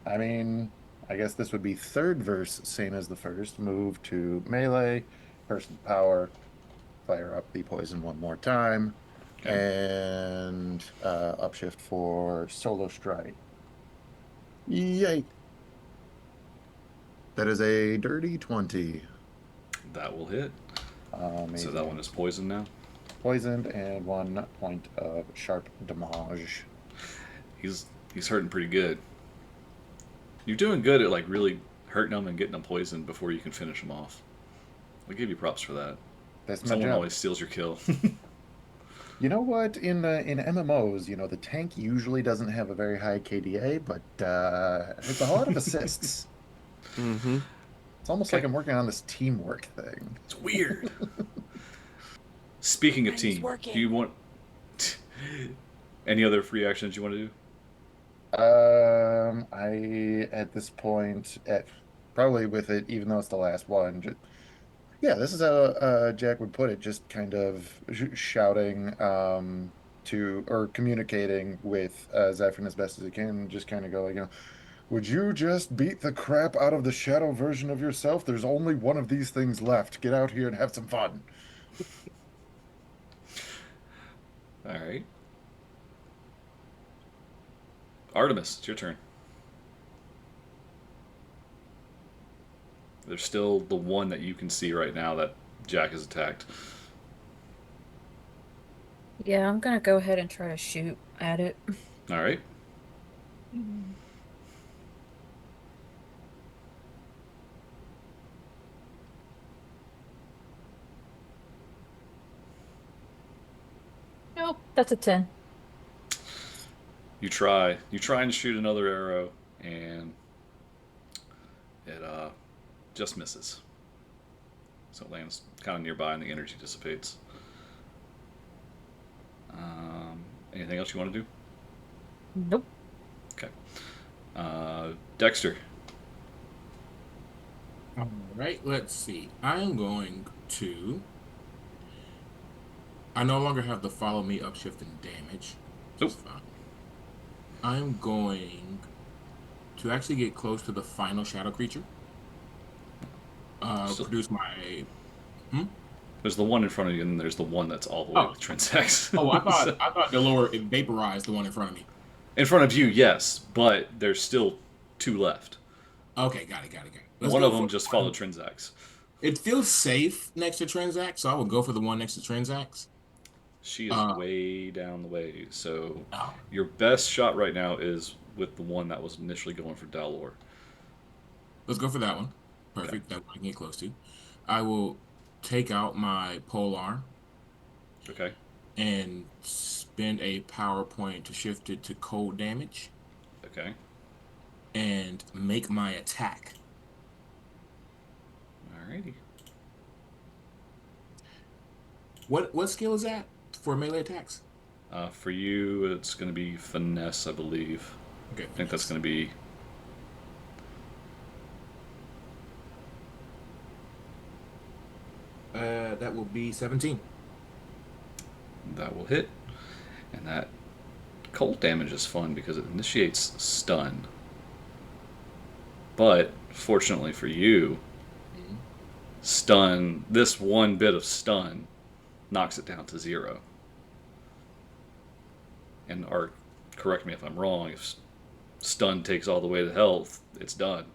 I mean, I guess this would be third verse, same as the first. Move to melee, person power, fire up the poison one more time, and upshift for solo strike. Yay! That is a dirty 20. That will hit. So Amazing. that one is poisoned now. Poisoned and 1 point of sharp damage. He's hurting pretty good. You're doing good at like really hurting him and getting him poisoned before you can finish him off. I'll give you props for that. That's my Someone job. always steals your kill. You know what? In MMOs, the tank usually doesn't have a very high KDA, but it's a lot of assists. Mm-hmm. It's almost like I'm working on this teamwork thing. It's weird. Speaking of Brain's team, working. do you want any other free actions you want to do? I at this point, probably with it, even though it's the last one, this is how Jack would put it, just kind of shouting to or communicating with Zephyr as best as he can, just kind of go like, would you just beat the crap out of the shadow version of yourself? There's only one of these things left. Get out here and have some fun. All right. Artemis, it's your turn. There's still the one that you can see right now that Jack has attacked. Yeah, I'm gonna go ahead and try to shoot at it. All right. Nope, that's a 10. You try and shoot another arrow, and it just misses. So it lands kind of nearby, and the energy dissipates. Anything else you want to do? Nope. Okay. Dexter. All right, let's see. I'm going to. I no longer have the follow me upshift and damage. Nope. Fine. I'm going to actually get close to the final shadow creature. So- Produce my. There's the one in front of you, and then there's the one that's all the way Oh. with Trinzax. Oh, I thought the lower it vaporized the one in front of me. In front of you, yes, but there's still 2 left. Okay, got it. Let's One go of them for just one. followed Trinzax. It feels safe next to Trinzax, so I would go for the one next to Trinzax. She is Uh, way down the way, so oh, your best shot right now is with the one that was initially going for Dalor. let's go for that one. Okay. Perfect. That one I can get close to. I will take out my pole arm Okay. and spend a power point to shift it to cold damage Okay. and make my attack. Alrighty. What skill is that for melee attacks? For you, it's going to be finesse, I believe. Okay, I think that's going to be. That will be 17. That will hit. And that cold damage is fun because it initiates stun. But, fortunately for you, stun, this one bit of stun knocks it down to 0. And Art, correct me if I'm wrong, if stun takes all the way to health, it's done.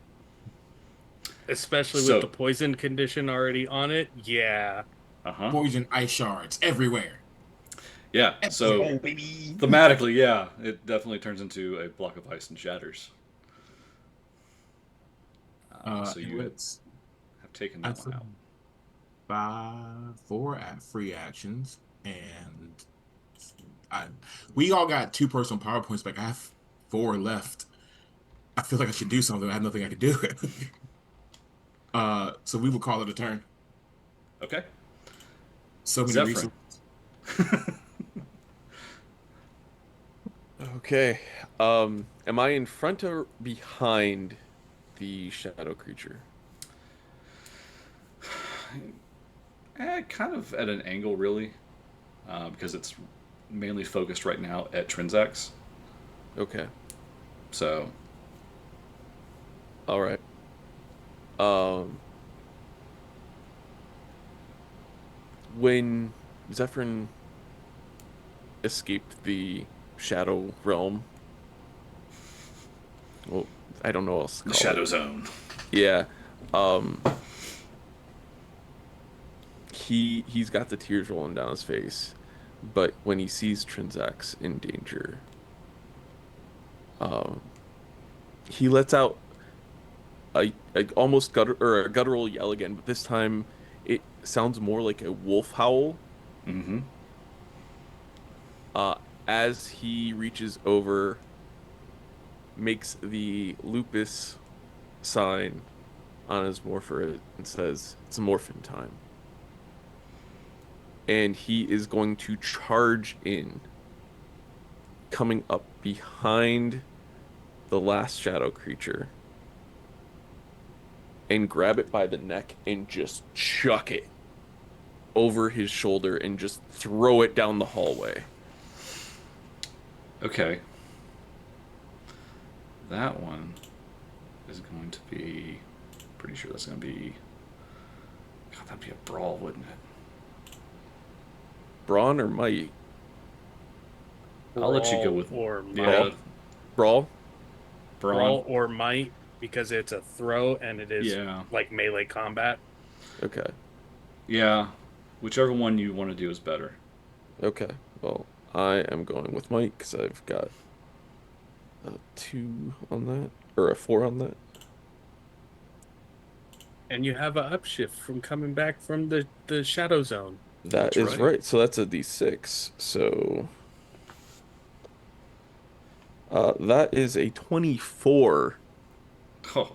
Especially So- with the poison condition already on it. Yeah. Uh-huh. Poison ice shards everywhere. Yeah, so Oh, baby. thematically, yeah, it definitely turns into a block of ice and shatters. So you Let's have taken that one out. 4 free actions, and we all got 2 personal power points back. I have 4 left. I feel like I should do something. I have nothing I can do. So we will call it a turn. Okay. So many Zephyrin. resources. Okay. Am I in front or behind the shadow creature? Kind of at an angle, really, because it's mainly focused right now at Trinzax. Okay. So, All right. When Zephyrin escaped the Shadow Realm, well, I don't know what else to the call Shadow it. Zone. Yeah. He's got the tears rolling down his face, but when he sees Trinzax in danger, he lets out a almost a guttural yell again, but this time it sounds more like a wolf howl. Mm-hmm. As he reaches over, makes the lupus sign on his morpher and says, "It's morphin time." And he is going to charge in, coming up behind the last shadow creature, and grab it by the neck and just chuck it over his shoulder and just throw it down the hallway. Okay. That one is going to be... Pretty sure that's going to be... God, that'd be a brawl, wouldn't it? Brawn or might? I'll let you go Brawl with... or might. Yeah, Brawl? Brawl brawl. or might, because it's a throw and it is Yeah. like melee combat. Okay. Yeah. Whichever one you want to do is better. Okay. Well, I am going with might because I've got a 2 on that, or a 4 on that. And you have a upshift from coming back from the shadow zone. That That's is right. right. So that's a D6. So that is a 24. Oh.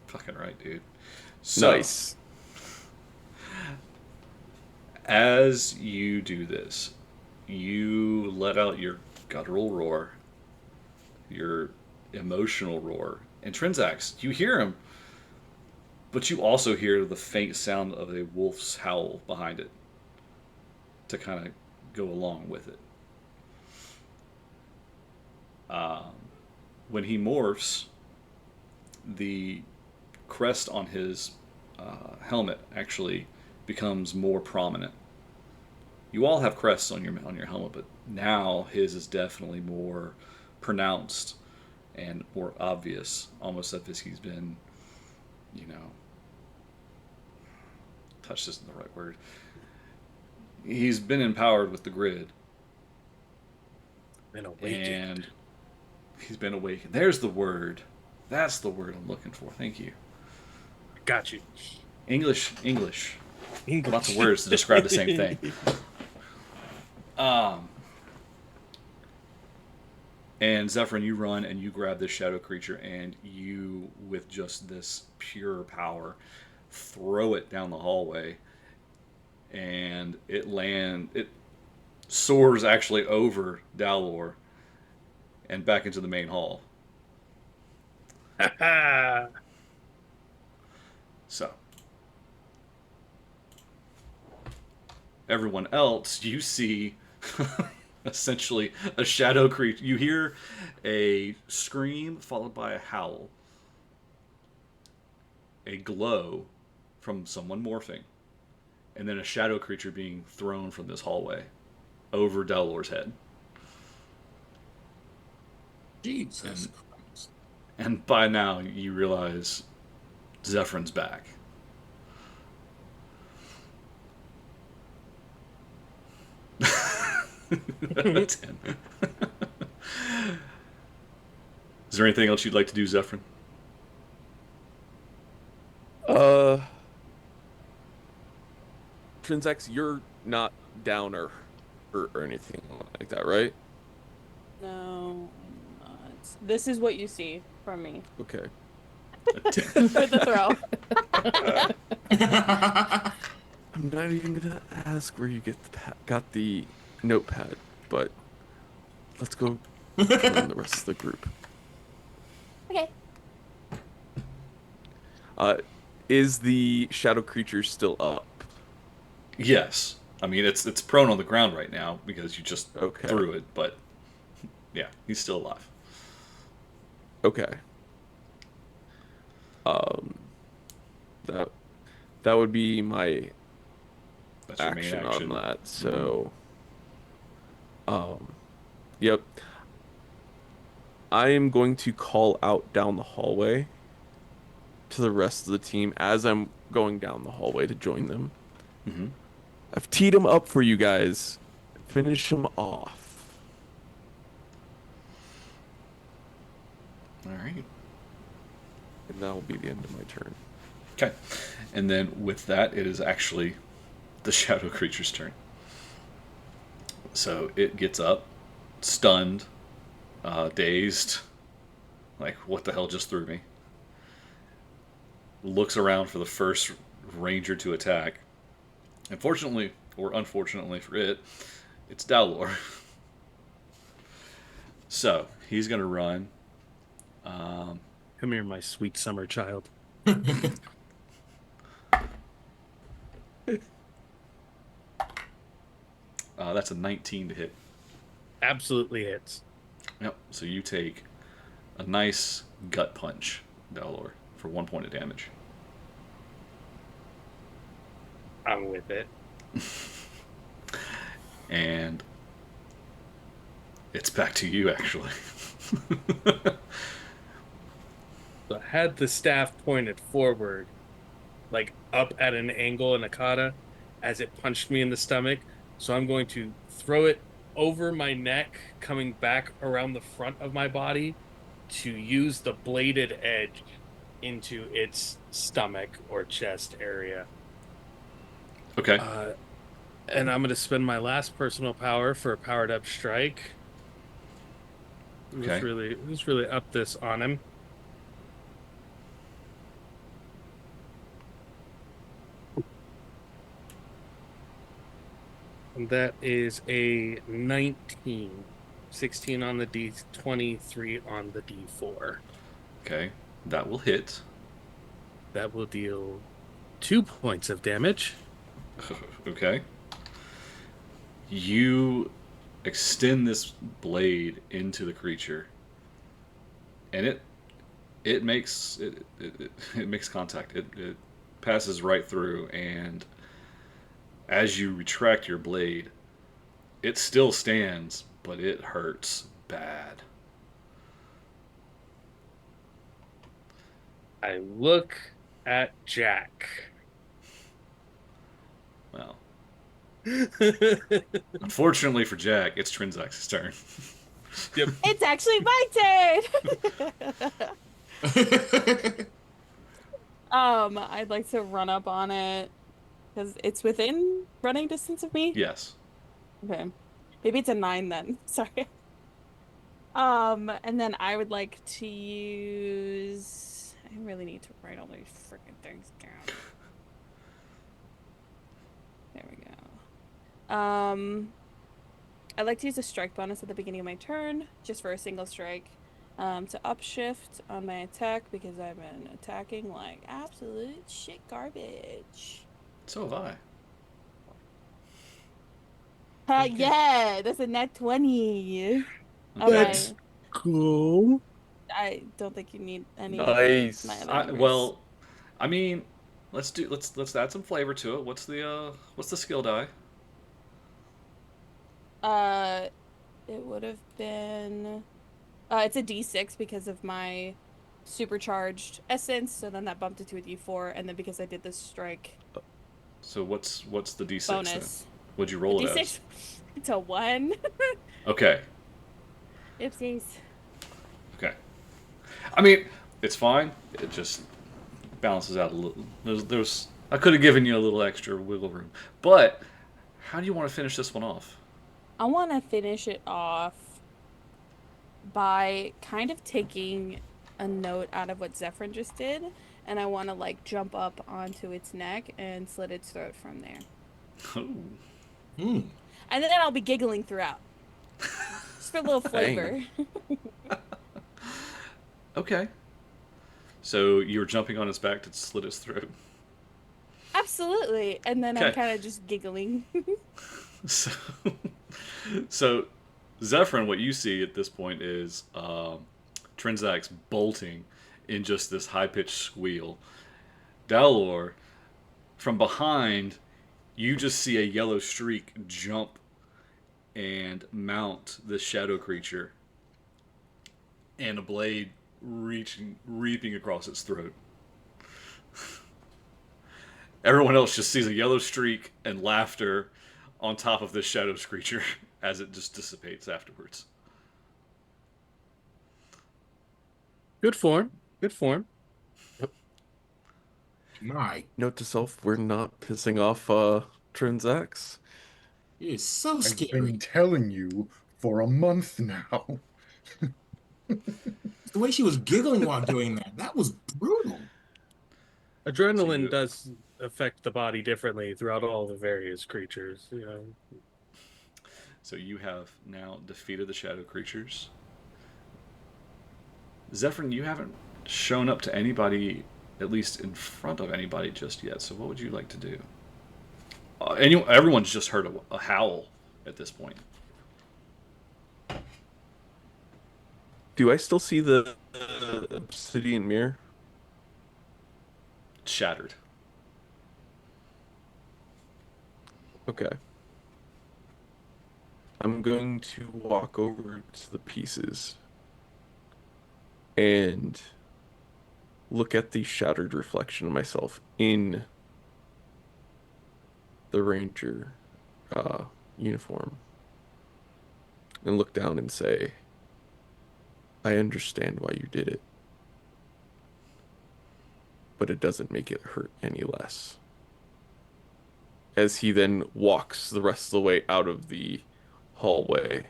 Fucking right, dude. So, Nice. as you do this, you let out your guttural roar, your emotional roar. And Trinzax, you hear him, but you also hear the faint sound of a wolf's howl behind it to kind of go along with it. When he morphs, the crest on his helmet actually becomes more prominent. You all have crests on your helmet, but now his is definitely more pronounced, and more obvious, almost as if he's been, you know, touch isn't the right word. He's been empowered with the grid. Been awakened. And he's been awakened. There's the word. That's the word I'm looking for. Thank you. Got you. English. Lots of words to describe the same thing. And Zephyrin, you run and you grab this shadow creature, and you, with just this pure power, throw it down the hallway, and it soars actually over Dalor and back into the main hall. So, everyone else, you see essentially a shadow creature. You hear a scream followed by a howl, a glow from someone morphing, and then a shadow creature being thrown from this hallway over Dalor's head. Jesus Christ. And by now, you realize Zephyr's back. Is there anything else you'd like to do, Zephyr? Trinzax, you're not down or anything like that, right? No, I'm not. This is what you see from me Okay. for the throw. I'm not even gonna ask where you got the notepad, but let's go join the rest of the group. Okay. Is the shadow creature still up? Yes. I mean, it's prone on the ground right now because you just Okay. threw it, but yeah, he's still alive. Okay. That would be my That's your main action action. on that. So, yep. I am going to call out down the hallway to the rest of the team as I'm going down the hallway to join them. Mm-hmm. I've teed them up for you guys. Finish them off. All right. And that will be the end of my turn. Okay. And then with that, it is actually the shadow creature's turn. So it gets up, stunned, dazed, like, what the hell just threw me? Looks around for the first ranger to attack. And fortunately, or unfortunately for it, it's Dalor. So he's going to run. Come here, my sweet summer child. That's a 19 to hit. Absolutely hits. Yep. So you take a nice gut punch, Dalor, for 1 point of damage. I'm with it. And it's back to you, actually. So I had the staff pointed forward, like up at an angle in a kata, as it punched me in the stomach. So I'm going to throw it over my neck, coming back around the front of my body to use the bladed edge into its stomach or chest area. Okay. And I'm going to spend my last personal power for a powered up strike. Okay. Let's really up this on him. And that is a 19. 16 on the D20, 3 on the D4. Okay. That will hit. That will deal 2 points of damage. Okay. You extend this blade into the creature, and it makes it makes contact. It passes right through, and as you retract your blade, it still stands, but it hurts bad. I look at Jack. Well, Yep. unfortunately for Jack, it's Trinzax's turn. It's actually my turn. I'd like to run up on it because it's within running distance of me. Yes. Okay. Maybe it's a 9 then. Sorry. And then I would like to use. I really need to write all these freaking things down. There we go. I'd like to use a strike bonus at the beginning of my turn, just for a single strike. To upshift on my attack because I've been attacking like absolute shit garbage. So have I. Yeah, that's a net 20. Okay. That's cool. I don't think you need any. Nice. My other numbers. Well, I mean, let's add some flavor to it. What's the skill die? It would have been. It's a D6 because of my supercharged essence, so then that bumped it to a D4, and then because I did this strike So what's the D6 bonus. then? What'd you roll it D6 as? it's a 1. Okay. Oopsies. Okay. I mean, it's fine. It just balances out a little. There's I could have given you a little extra wiggle room. But how do you want to finish this one off? I want to finish it off by kind of taking a note out of what Zephyrin just did, and I want to like jump up onto its neck and slit its throat from there. Oh. And then I'll be giggling throughout. Just for a little flavor. Okay. So you're jumping on his back to slit his throat. Absolutely. And then I'm Okay. kind of just giggling. So Zephyrin, what you see at this point is Trinzax bolting in just this high-pitched squeal. Dalor, from behind, you just see a yellow streak jump and mount this shadow creature, and a blade reaping across its throat. Everyone else just sees a yellow streak and laughter on top of this shadow creature as it just dissipates afterwards. Good form. Good form. My, Note to self: we're not pissing off Trinzax. it's so I've scary. been telling you for a month now. The way she was giggling while doing that was brutal. Adrenaline So does affect the body differently throughout all the various creatures. So you have now defeated the shadow creatures. Zephyrin, you haven't shown up to anybody, at least in front of anybody just yet. So what would you like to do? Everyone's just heard a howl at this point. Do I still see the obsidian mirror? Shattered. Okay. I'm going to walk over to the pieces and look at the shattered reflection of myself in the ranger uniform and look down and say, I understand why you did it, but it doesn't make it hurt any less. As he then walks the rest of the way out of the hallway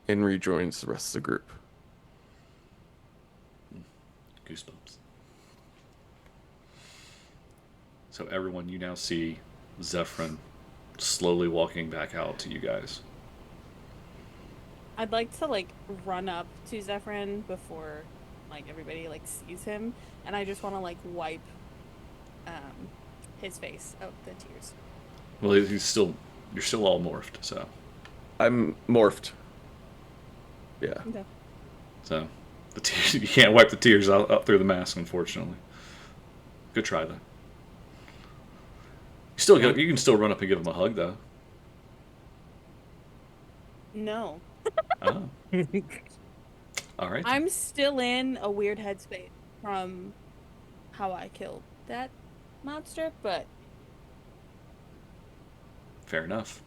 and rejoins the rest of the group. Goosebumps. So everyone, you now see Zephyrin slowly walking back out to you guys. I'd like to like run up to Zephyrin before like everybody like sees him, and I just want to like wipe his face of the tears. Well, you're still all morphed, so I'm morphed. Yeah. Okay. the tears, you can't wipe the tears out up through the mask, unfortunately. Good try though. You can still run up and give him a hug though. No. Oh. All right. I'm still in a weird headspace from how I killed that monster, but Fair enough.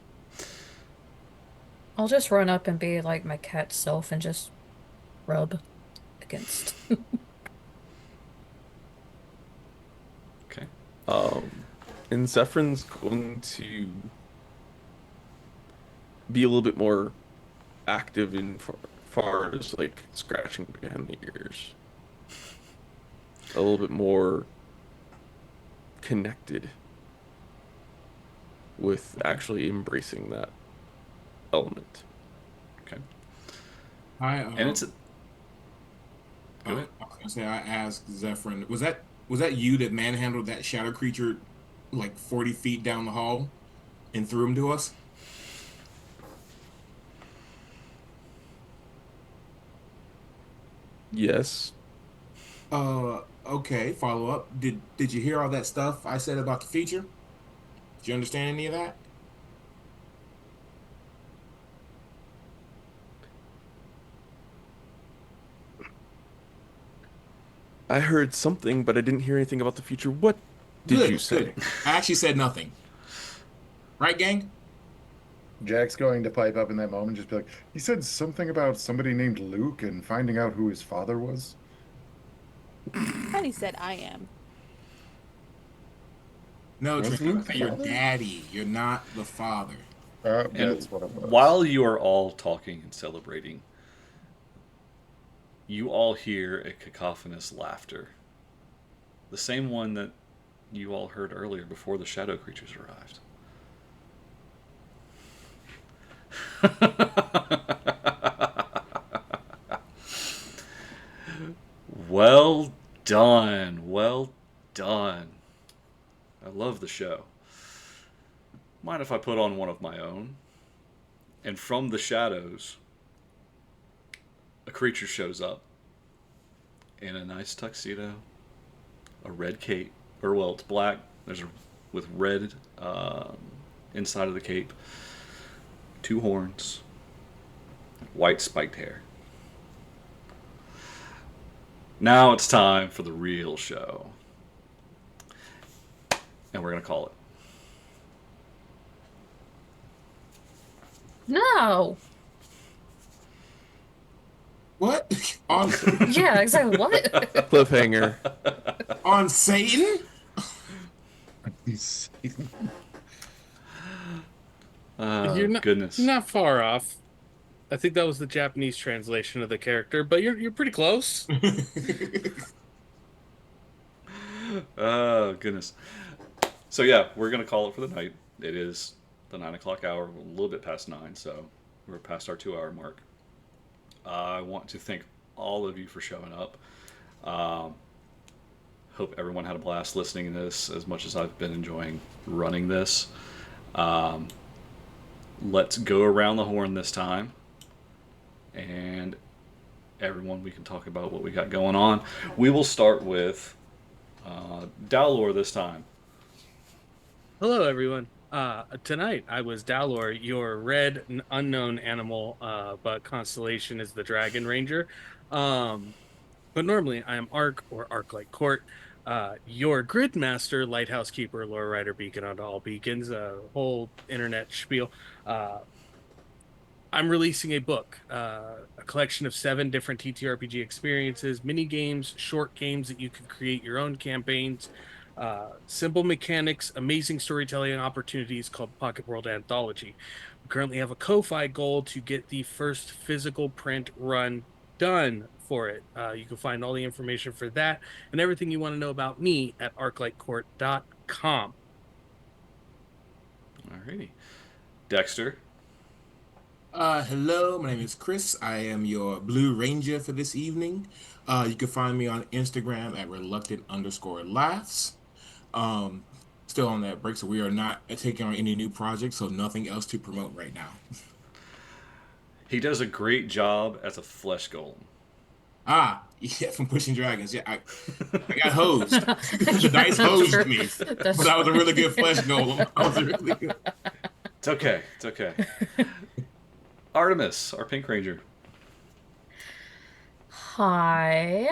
I'll just run up and be like my cat self and just rub against. Okay. And Zephyrn's going to be a little bit more active in far as like scratching behind the ears. A little bit more connected with actually embracing that element. Okay. And it's a... Go ahead. I was gonna say, I asked Zephyrin, was that you that manhandled that shadow creature like 40 feet down the hall and threw him to us? Yes. Okay, follow up. Did you hear all that stuff I said about the feature? Did you understand any of that? I heard something, but I didn't hear anything about the future. What did you say? Good. I actually said nothing. Right, gang? Jack's going to pipe up in that moment, just be like, he said something about somebody named Luke and finding out who his father was. I thought he said I am. No, Was Trinzax, Luke the you're father? daddy. You're not the father. And That's what it was. while you are all talking and celebrating, you all hear a cacophonous laughter. The same one that you all heard earlier before the shadow creatures arrived. Well done. Well done. I love the show. Mind if I put on one of my own? And from the shadows, a creature shows up in a nice tuxedo, a red cape, or well, it's black. There's with red inside of the cape, 2 horns, white spiked hair. Now it's time for the real show, and we're gonna call it. No. What? On Yeah, exactly. What? Cliffhanger. on Satan? Oh, You're not, goodness. You're not far off. I think that was the Japanese translation of the character, but you're pretty close. Oh, goodness. So, yeah, we're going to call it for the night. It is the 9 o'clock hour, a little bit past 9, so we're past our 2-hour mark. I want to thank all of you for showing up. Hope everyone had a blast listening to this as much as I've been enjoying running this. Let's go around the horn this time. And everyone, we can talk about what we got going on. We will start with Dowlor this time. Hello, everyone. Tonight I was Dalor, your red unknown animal, but constellation is the Dragon Ranger. But normally I am Ark or Arc-like Court, your grid master, lighthouse keeper, lore writer, beacon onto all beacons, whole internet spiel. I'm releasing a book, a collection of 7 different TTRPG experiences, mini games, short games that you can create your own campaigns, simple mechanics, amazing storytelling opportunities called Pocket World Anthology. We currently have a Ko-Fi goal to get the first physical print run done for it. You can find all the information for that and everything you want to know about me at arclightcourt.com. Alrighty. Dexter. Hello, my name is Chris. I am your Blue Ranger for this evening. You can find me on Instagram at reluctant_laughs. Still on that break, so we are not taking on any new projects, so nothing else to promote right now. He does a great job as a flesh golem. Yeah, from Pushing Dragons. Yeah, I got hosed. The dice hosed me. But I was a really good flesh golem. I was really good. It's okay. It's okay. Artemis, our Pink Ranger. Hi,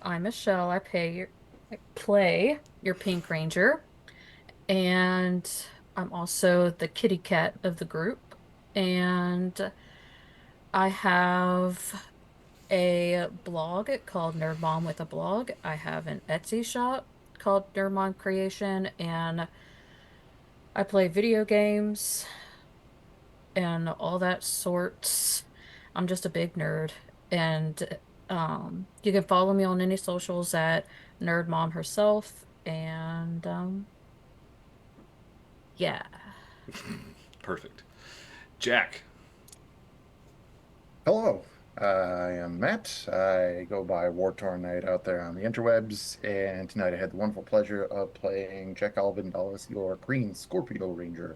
I'm Michelle. I play your Pink Ranger, and I'm also the kitty cat of the group. And I have a blog called Nerd Mom with a Blog. I have an Etsy shop called Nerd Mom Creation, and I play video games and all that sorts. I'm just a big nerd. And you can follow me on any socials at Nerd Mom herself. And yeah. Perfect. Jack. Hello, I am Matt. I go by War Torn Knight out there on the interwebs, and tonight I had the wonderful pleasure of playing Jack Alvin Dallas, your Green Scorpio Ranger.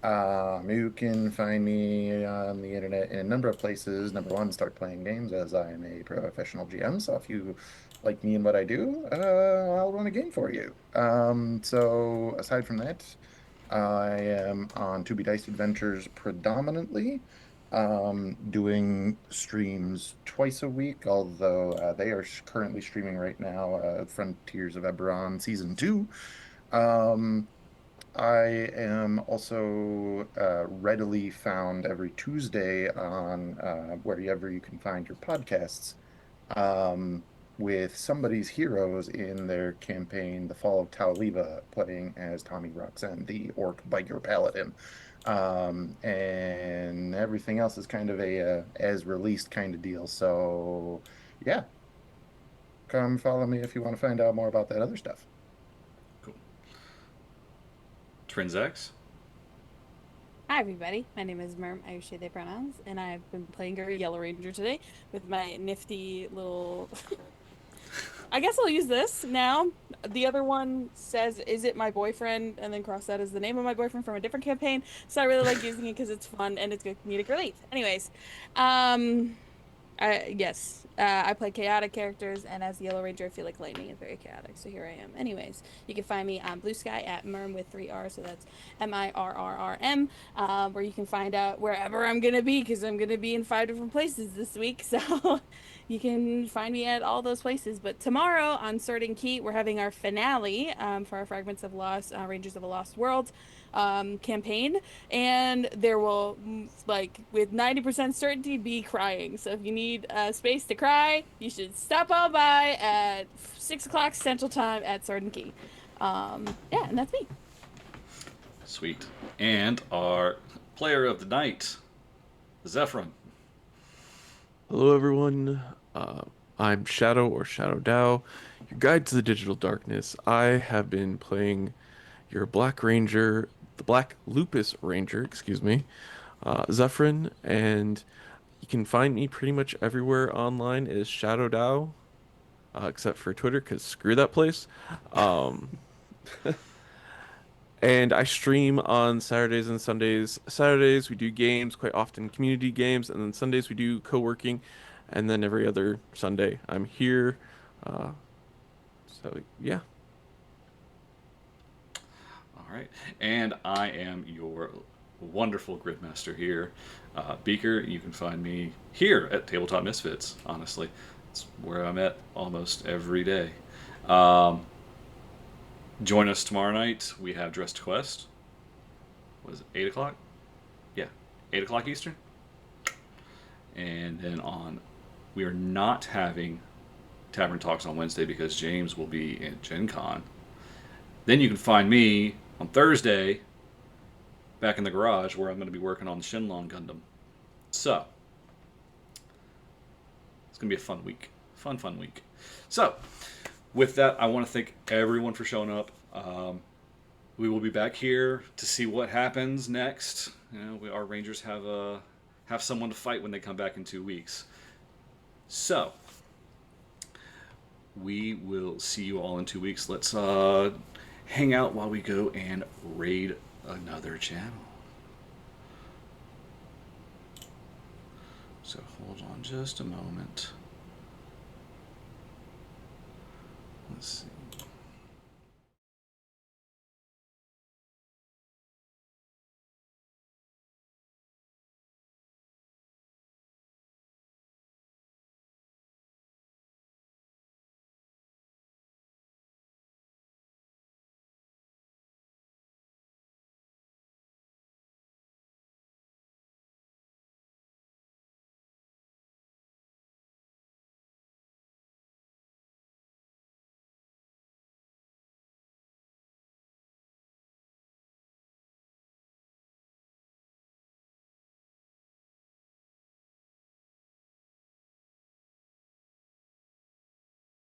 You can find me on the internet in a number of places. Number one, start playing games as I am a professional GM. So if you like me and what I do, I'll run a game for you. So aside from that, I am on To Be Diced Adventures predominantly, doing streams twice a week, although they are currently streaming right now, Frontiers of Eberron Season 2. Um, I am also readily found every Tuesday on wherever you can find your podcasts, um, with somebody's heroes in their campaign, The Fall of Taaliva, playing as Tommy Roxanne, the Orc Biker Paladin. And everything else is kind of a as released kind of deal. So, yeah, come follow me if you want to find out more about that other stuff. Cool. Trinzax. Hi, everybody. My name is Merm. I use she, they pronouns, and I've been playing a Yellow Ranger today with my nifty little. I guess I'll use this now. The other one says, "Is it my boyfriend?" and then cross that as the name of my boyfriend from a different campaign. So I really like using it because it's fun and it's good comedic relief. Anyways, um, I play chaotic characters, and as the Yellow Ranger, I feel like lightning is very chaotic, so here I am. Anyways, you can find me on Blue Sky at Mirm with 3 R's, so that's Mirrrm, where you can find out wherever I'm gonna be, because I'm gonna be in 5 different places this week, so you can find me at all those places. But tomorrow on Sword and Key, we're having our finale for our Fragments of Lost, Rangers of a Lost World campaign, and there will, like, with 90% certainty, be crying. So if you need space to cry, you should stop on by at 6 o'clock Central Time at Sword and Key. Yeah, and that's me. Sweet. And our player of the night, Zephyrin. Hello, everyone. I'm Shadow or Shadow Dao, your guide to the digital darkness. I have been playing your Black Ranger, the Black Lupus Ranger, excuse me, Zephyrin, and you can find me pretty much everywhere online as Shadow Dao, except for Twitter, because screw that place. Um, and I stream on Saturdays and Sundays. Saturdays we do games, quite often community games, and then Sundays we do co-working, and then every other Sunday I'm here. Uh, so yeah. All right. And I am your wonderful Gridmaster here. Beaker, you can find me here at Tabletop Misfits, honestly. It's where I'm at almost every day. Um, Join us tomorrow night. We have Dress to Quest. What is it, 8 o'clock? Yeah, 8 o'clock Eastern. And then we are not having Tavern Talks on Wednesday because James will be in Gen Con. Then you can find me on Thursday back in the garage where I'm going to be working on the Shenlong Gundam. So, it's going to be a fun week. Fun week. So, with that, I want to thank everyone for showing up. We will be back here to see what happens next. You know, our Rangers have someone to fight when they come back in 2 weeks. So, we will see you all in 2 weeks. Let's hang out while we go and raid another channel. So hold on just a moment. Let's see.